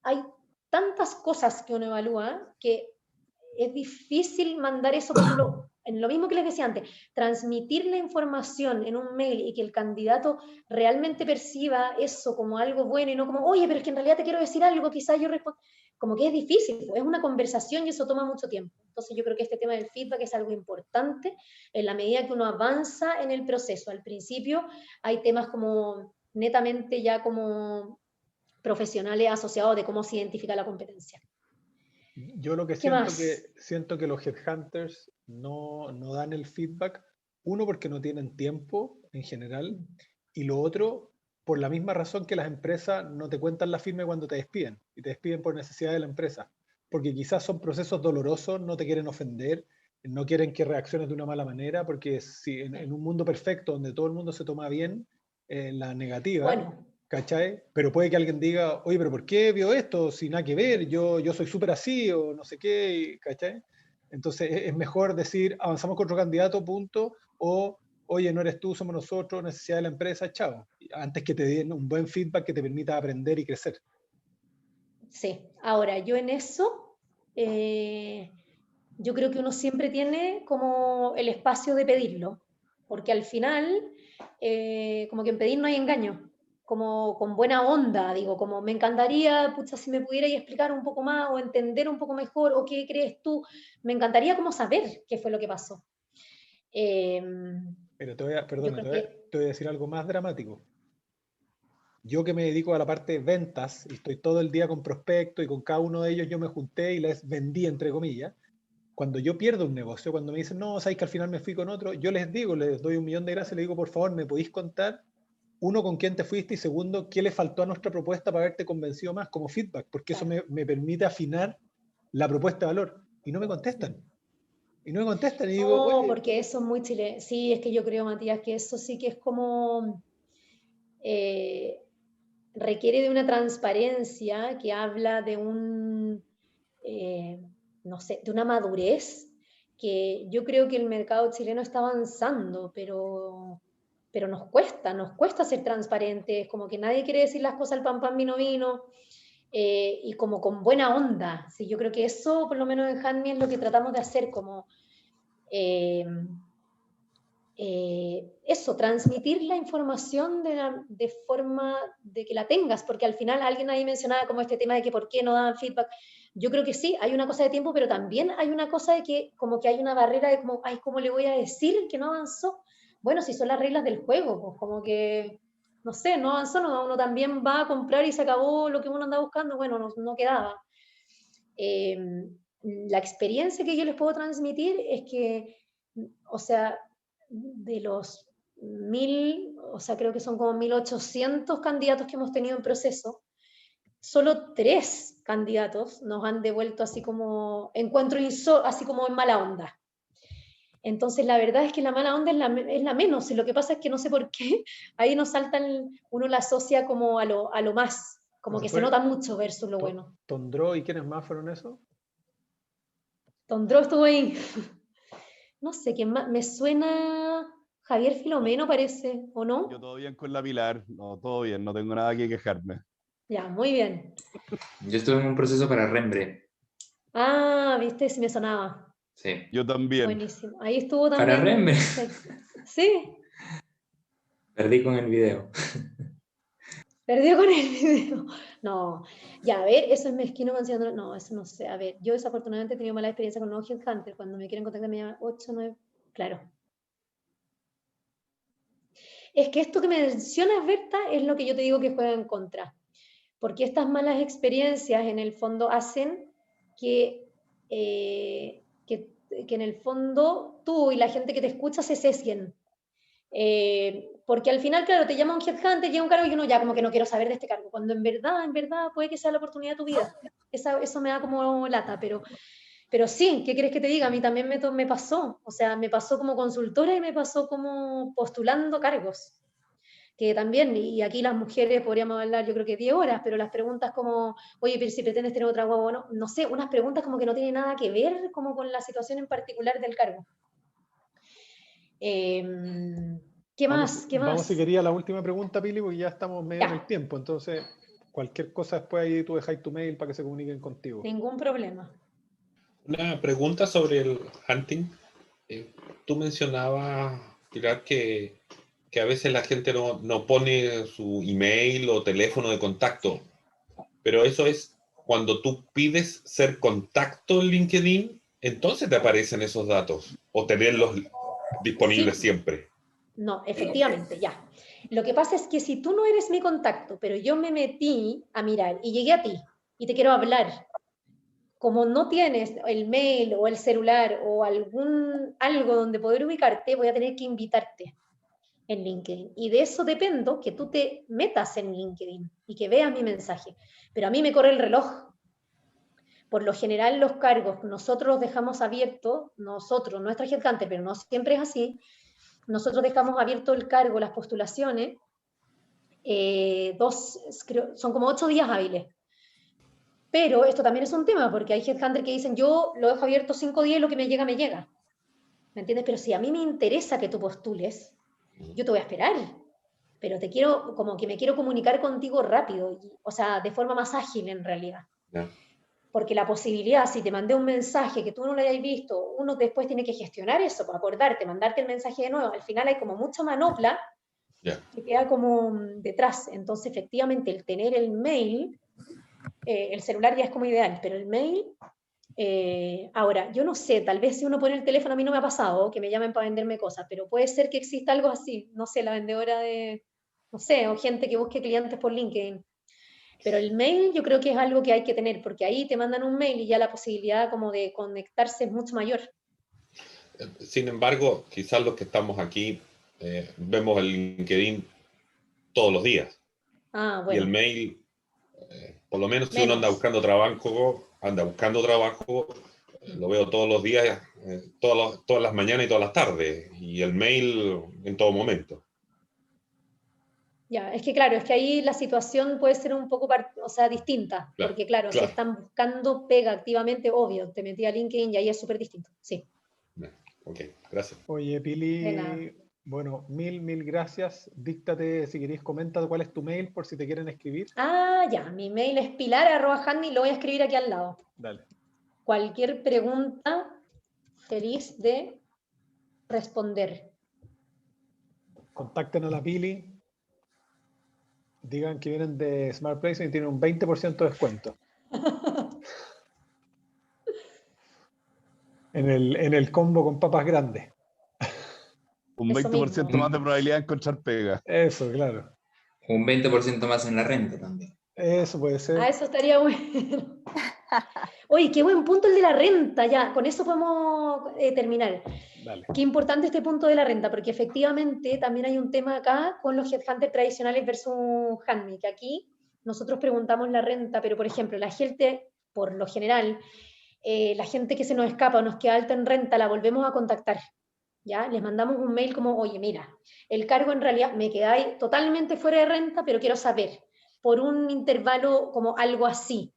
hay tantas cosas que uno evalúa que es difícil mandar eso, por ejemplo, en lo mismo que les decía antes, transmitir la información en un mail y que el candidato realmente perciba eso como algo bueno y no como, oye, pero es que en realidad te quiero decir algo, quizás yo respondo, como que es difícil, es una conversación y eso toma mucho tiempo. Entonces yo creo que este tema del feedback es algo importante en la medida que uno avanza en el proceso. Al principio hay temas como netamente ya como profesionales asociados de cómo se identifica la competencia. Yo lo que siento que los headhunters no dan el feedback, uno porque no tienen tiempo en general, y lo otro por la misma razón que las empresas no te cuentan la firme cuando te despiden, y te despiden por necesidad de la empresa, porque quizás son procesos dolorosos, no te quieren ofender, no quieren que reacciones de una mala manera, porque si en un mundo perfecto donde todo el mundo se toma bien la negativa, bueno, ¿cachai? Pero puede que alguien diga, oye, pero ¿por qué vio esto? Sin nada que ver, yo soy súper así, o no sé qué, ¿cachai? Entonces es mejor decir, avanzamos con otro candidato, punto, o oye, no eres tú, somos nosotros, necesidad de la empresa, chao. Antes que te den un buen feedback que te permita aprender y crecer. Sí, ahora, yo en eso, yo creo que uno siempre tiene como el espacio de pedirlo, porque al final, como que en pedir no hay engaño, como con buena onda, digo, como me encantaría, pucha, si me pudierais explicar un poco más o entender un poco mejor, o qué crees tú, me encantaría como saber qué fue lo que pasó. Pero te voy a decir algo más dramático. Yo que me dedico a la parte de ventas y estoy todo el día con prospectos y con cada uno de ellos yo me junté y les vendí, entre comillas. Cuando yo pierdo un negocio, cuando me dicen, no, sabéis que al final me fui con otro, yo les digo, les doy 1.000.000 de gracias, les digo, por favor, ¿me podéis contar, uno, con quién te fuiste y segundo, qué le faltó a nuestra propuesta para haberte convencido más como feedback? Porque eso me permite afinar la propuesta de valor. Y no me contestan. Y digo, no, oye, porque eso es muy chileno. Sí, es que yo creo, Matías, que eso sí que es como... requiere de una transparencia que habla de un, no sé, de una madurez que yo creo que el mercado chileno está avanzando, pero nos cuesta ser transparentes, como que nadie quiere decir las cosas al pan pan vino vino, y como con buena onda. Sí, yo creo que eso, por lo menos en Handme, es lo que tratamos de hacer, como eso, transmitir la información de forma de que la tengas, porque al final alguien ahí mencionaba como este tema de que por qué no daban feedback. Yo creo que sí, hay una cosa de tiempo, pero también hay una cosa de que como que hay una barrera de como, ay, ¿cómo le voy a decir que no avanzó? Bueno, si son las reglas del juego, pues como que, no sé, no avanzó, no, uno también va a comprar y se acabó lo que uno anda buscando, bueno, no quedaba. La experiencia que yo les puedo transmitir es que, o sea, de los 1.000, o sea, creo que son como 1.800 candidatos que hemos tenido en proceso, solo 3 candidatos nos han devuelto así como encuentro así como en mala onda. Entonces, la verdad es que la mala onda es la menos, y lo que pasa es que no sé por qué, ahí nos saltan, uno la asocia como a lo más, como que se nota mucho versus lo bueno. ¿Tondró y quiénes más fueron eso? Tondró estuvo ahí. No sé, ¿quién más? Me suena Javier Filomeno, parece, ¿o no? Yo todo bien con la Pilar, no, todo bien, no tengo nada que quejarme. Ya, muy bien. Yo estuve en un proceso para Rembre. Ah, viste, sí me sonaba. Sí. Yo también. Buenísimo. Ahí estuvo también. Para Rembre. Sí. Perdí con el video. Perdió con el video. No, ya, a ver, eso es mezquino considerando. No, eso no sé. A ver, yo desafortunadamente he tenido mala experiencia con nuevos Headhunter. Cuando me quieren contactar me llaman 8, 9. Claro. Es que esto que mencionas, Berta, es lo que yo te digo que juega en contra. Porque estas malas experiencias en el fondo hacen que que en el fondo tú y la gente que te escucha se sesguen. Porque al final, claro, te llama un headhunter, llega un cargo y uno ya como que no quiero saber de este cargo, cuando en verdad puede que sea la oportunidad de tu vida. Eso me da como lata, pero sí, ¿qué quieres que te diga? A mí también me pasó, o sea, me pasó como consultora y me pasó como postulando cargos. Que también, y aquí las mujeres podríamos hablar yo creo que 10 horas, pero las preguntas como, oye, pero si pretendes tener otra guagua o no, no sé, unas preguntas como que no tienen nada que ver como con la situación en particular del cargo. ¿Qué más? Vamos si quería la última pregunta, Pili, porque ya estamos medio en el tiempo, entonces cualquier cosa después ahí tú dejáis tu mail para que se comuniquen contigo. Ningún problema. Una pregunta sobre el hunting. Tú mencionabas, Pilar, que a veces la gente no pone su email o teléfono de contacto, pero eso es cuando tú pides ser contacto en LinkedIn, entonces te aparecen esos datos o tenerlos disponibles siempre. No, efectivamente, ya. Lo que pasa es que si tú no eres mi contacto, pero yo me metí a mirar y llegué a ti y te quiero hablar, como no tienes el mail o el celular o algo donde poder ubicarte, voy a tener que invitarte en LinkedIn. Y de eso dependo que tú te metas en LinkedIn y que veas mi mensaje. Pero a mí me corre el reloj. Por lo general los cargos nosotros los dejamos abiertos, nuestra headhunter, pero no siempre es así. Nosotros dejamos abierto el cargo, las postulaciones, son como 8 días hábiles. Pero esto también es un tema, porque hay headhunters que dicen, yo lo dejo abierto 5 días y lo que me llega, me llega. ¿Me entiendes? Pero si a mí me interesa que tú postules, yo te voy a esperar. Pero como que me quiero comunicar contigo rápido, o sea, de forma más ágil en realidad. Yeah. Porque la posibilidad, si te mandé un mensaje que tú no lo hayas visto, uno después tiene que gestionar eso, para acordarte, mandarte el mensaje de nuevo. Al final hay como mucha manopla que queda como detrás. Entonces, efectivamente, el tener el mail, el celular ya es como ideal, pero el mail, ahora, yo no sé, tal vez si uno pone el teléfono, a mí no me ha pasado que me llamen para venderme cosas, pero puede ser que exista algo así, no sé, la vendedora no sé, o gente que busque clientes por LinkedIn. Pero el mail yo creo que es algo que hay que tener, porque ahí te mandan un mail y ya la posibilidad como de conectarse es mucho mayor. Sin embargo, quizás los que estamos aquí vemos el LinkedIn todos los días. Ah, bueno. Y el mail, por lo menos si uno anda buscando trabajo, lo veo todos los días, todas las mañanas y todas las tardes. Y el mail en todo momento. Ya, es que claro, es que ahí la situación puede ser un poco, distinta, claro, porque claro, si están buscando pega activamente, obvio, te metí a LinkedIn y ahí es súper distinto, sí. Ok, gracias. Oye, Pili, bueno, mil gracias. Díctate, si queréis, comenta cuál es tu mail por si te quieren escribir. Ah, ya, mi mail es pilar@handy, lo voy a escribir aquí al lado. Dale. Cualquier pregunta, feliz de responder. Contacten a la Pili. Digan que vienen de Smart Place y tienen un 20% de descuento. en el combo con papas grandes. Un 20% más de probabilidad de encontrar pega. Eso, claro. Un 20% más en la renta también. Eso puede ser. Ah, eso estaría bueno. Oye, qué buen punto el de la renta, ya, con eso podemos terminar. Dale. Qué importante este punto de la renta, porque efectivamente también hay un tema acá con los headhunters tradicionales versus handme, que aquí nosotros preguntamos la renta, pero por ejemplo, la gente, por lo general, la gente que se nos escapa o nos queda alta en renta, la volvemos a contactar, ¿ya? Les mandamos un mail como, oye, mira, el cargo en realidad me quedáis totalmente fuera de renta, pero quiero saber, por un intervalo como algo así,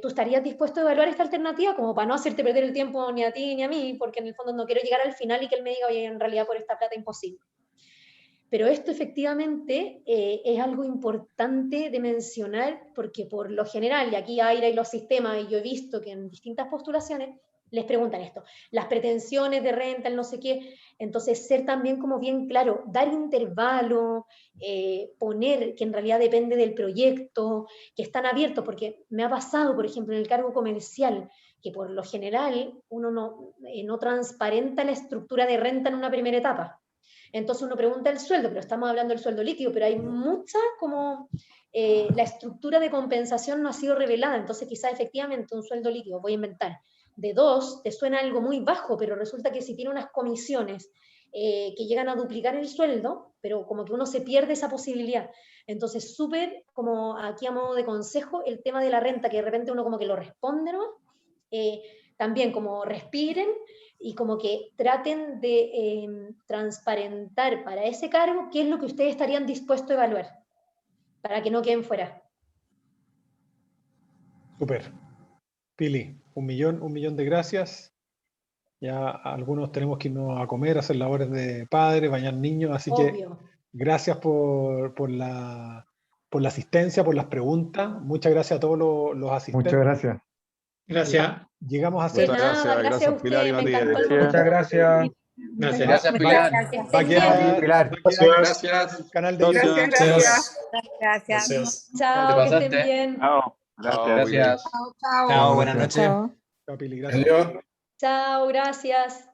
¿tú estarías dispuesto a evaluar esta alternativa como para no hacerte perder el tiempo ni a ti ni a mí? Porque en el fondo no quiero llegar al final y que él me diga, oye, en realidad por esta plata imposible. Pero esto efectivamente es algo importante de mencionar porque por lo general, y aquí Aira y los sistemas, y yo he visto que en distintas postulaciones les preguntan esto, las pretensiones de renta, el no sé qué, entonces ser también como bien claro, dar intervalo, poner que en realidad depende del proyecto, que están abiertos, porque me ha pasado, por ejemplo, en el cargo comercial, que por lo general uno no transparenta la estructura de renta en una primera etapa. Entonces uno pregunta el sueldo, pero estamos hablando del sueldo líquido, pero hay mucha como la estructura de compensación no ha sido revelada, entonces quizás efectivamente un sueldo líquido, voy a inventar, de 2, te suena algo muy bajo, pero resulta que si tiene unas comisiones que llegan a duplicar el sueldo, pero como que uno se pierde esa posibilidad. Entonces, súper, como aquí a modo de consejo, el tema de la renta, que de repente uno como que lo responde, ¿no? También como respiren y como que traten de transparentar para ese cargo qué es lo que ustedes estarían dispuestos a evaluar, para que no queden fuera. Súper. Pili, un millón de gracias. Ya algunos tenemos que irnos a comer, hacer labores de padres, bañar niños, así Obvio. que gracias por la asistencia, por las preguntas. Muchas gracias a todos los asistentes. Muchas gracias. Gracias. Llegamos a De ser... nada, gracias a Pilar y ustedes, me Matías. encantó el momento. Muchas gracias. Gracias. Gracias, Pilar. Va a quedar, Pilar. va a quedar Gracias. el canal de Gracias, YouTube. gracias. Gracias. Chao, Te que estén pasaste. bien. Chao. Gracias. Gracias. Chao. Chao, buenas noches. Chao. Chao, Pili, gracias. Adiós. Chao, gracias.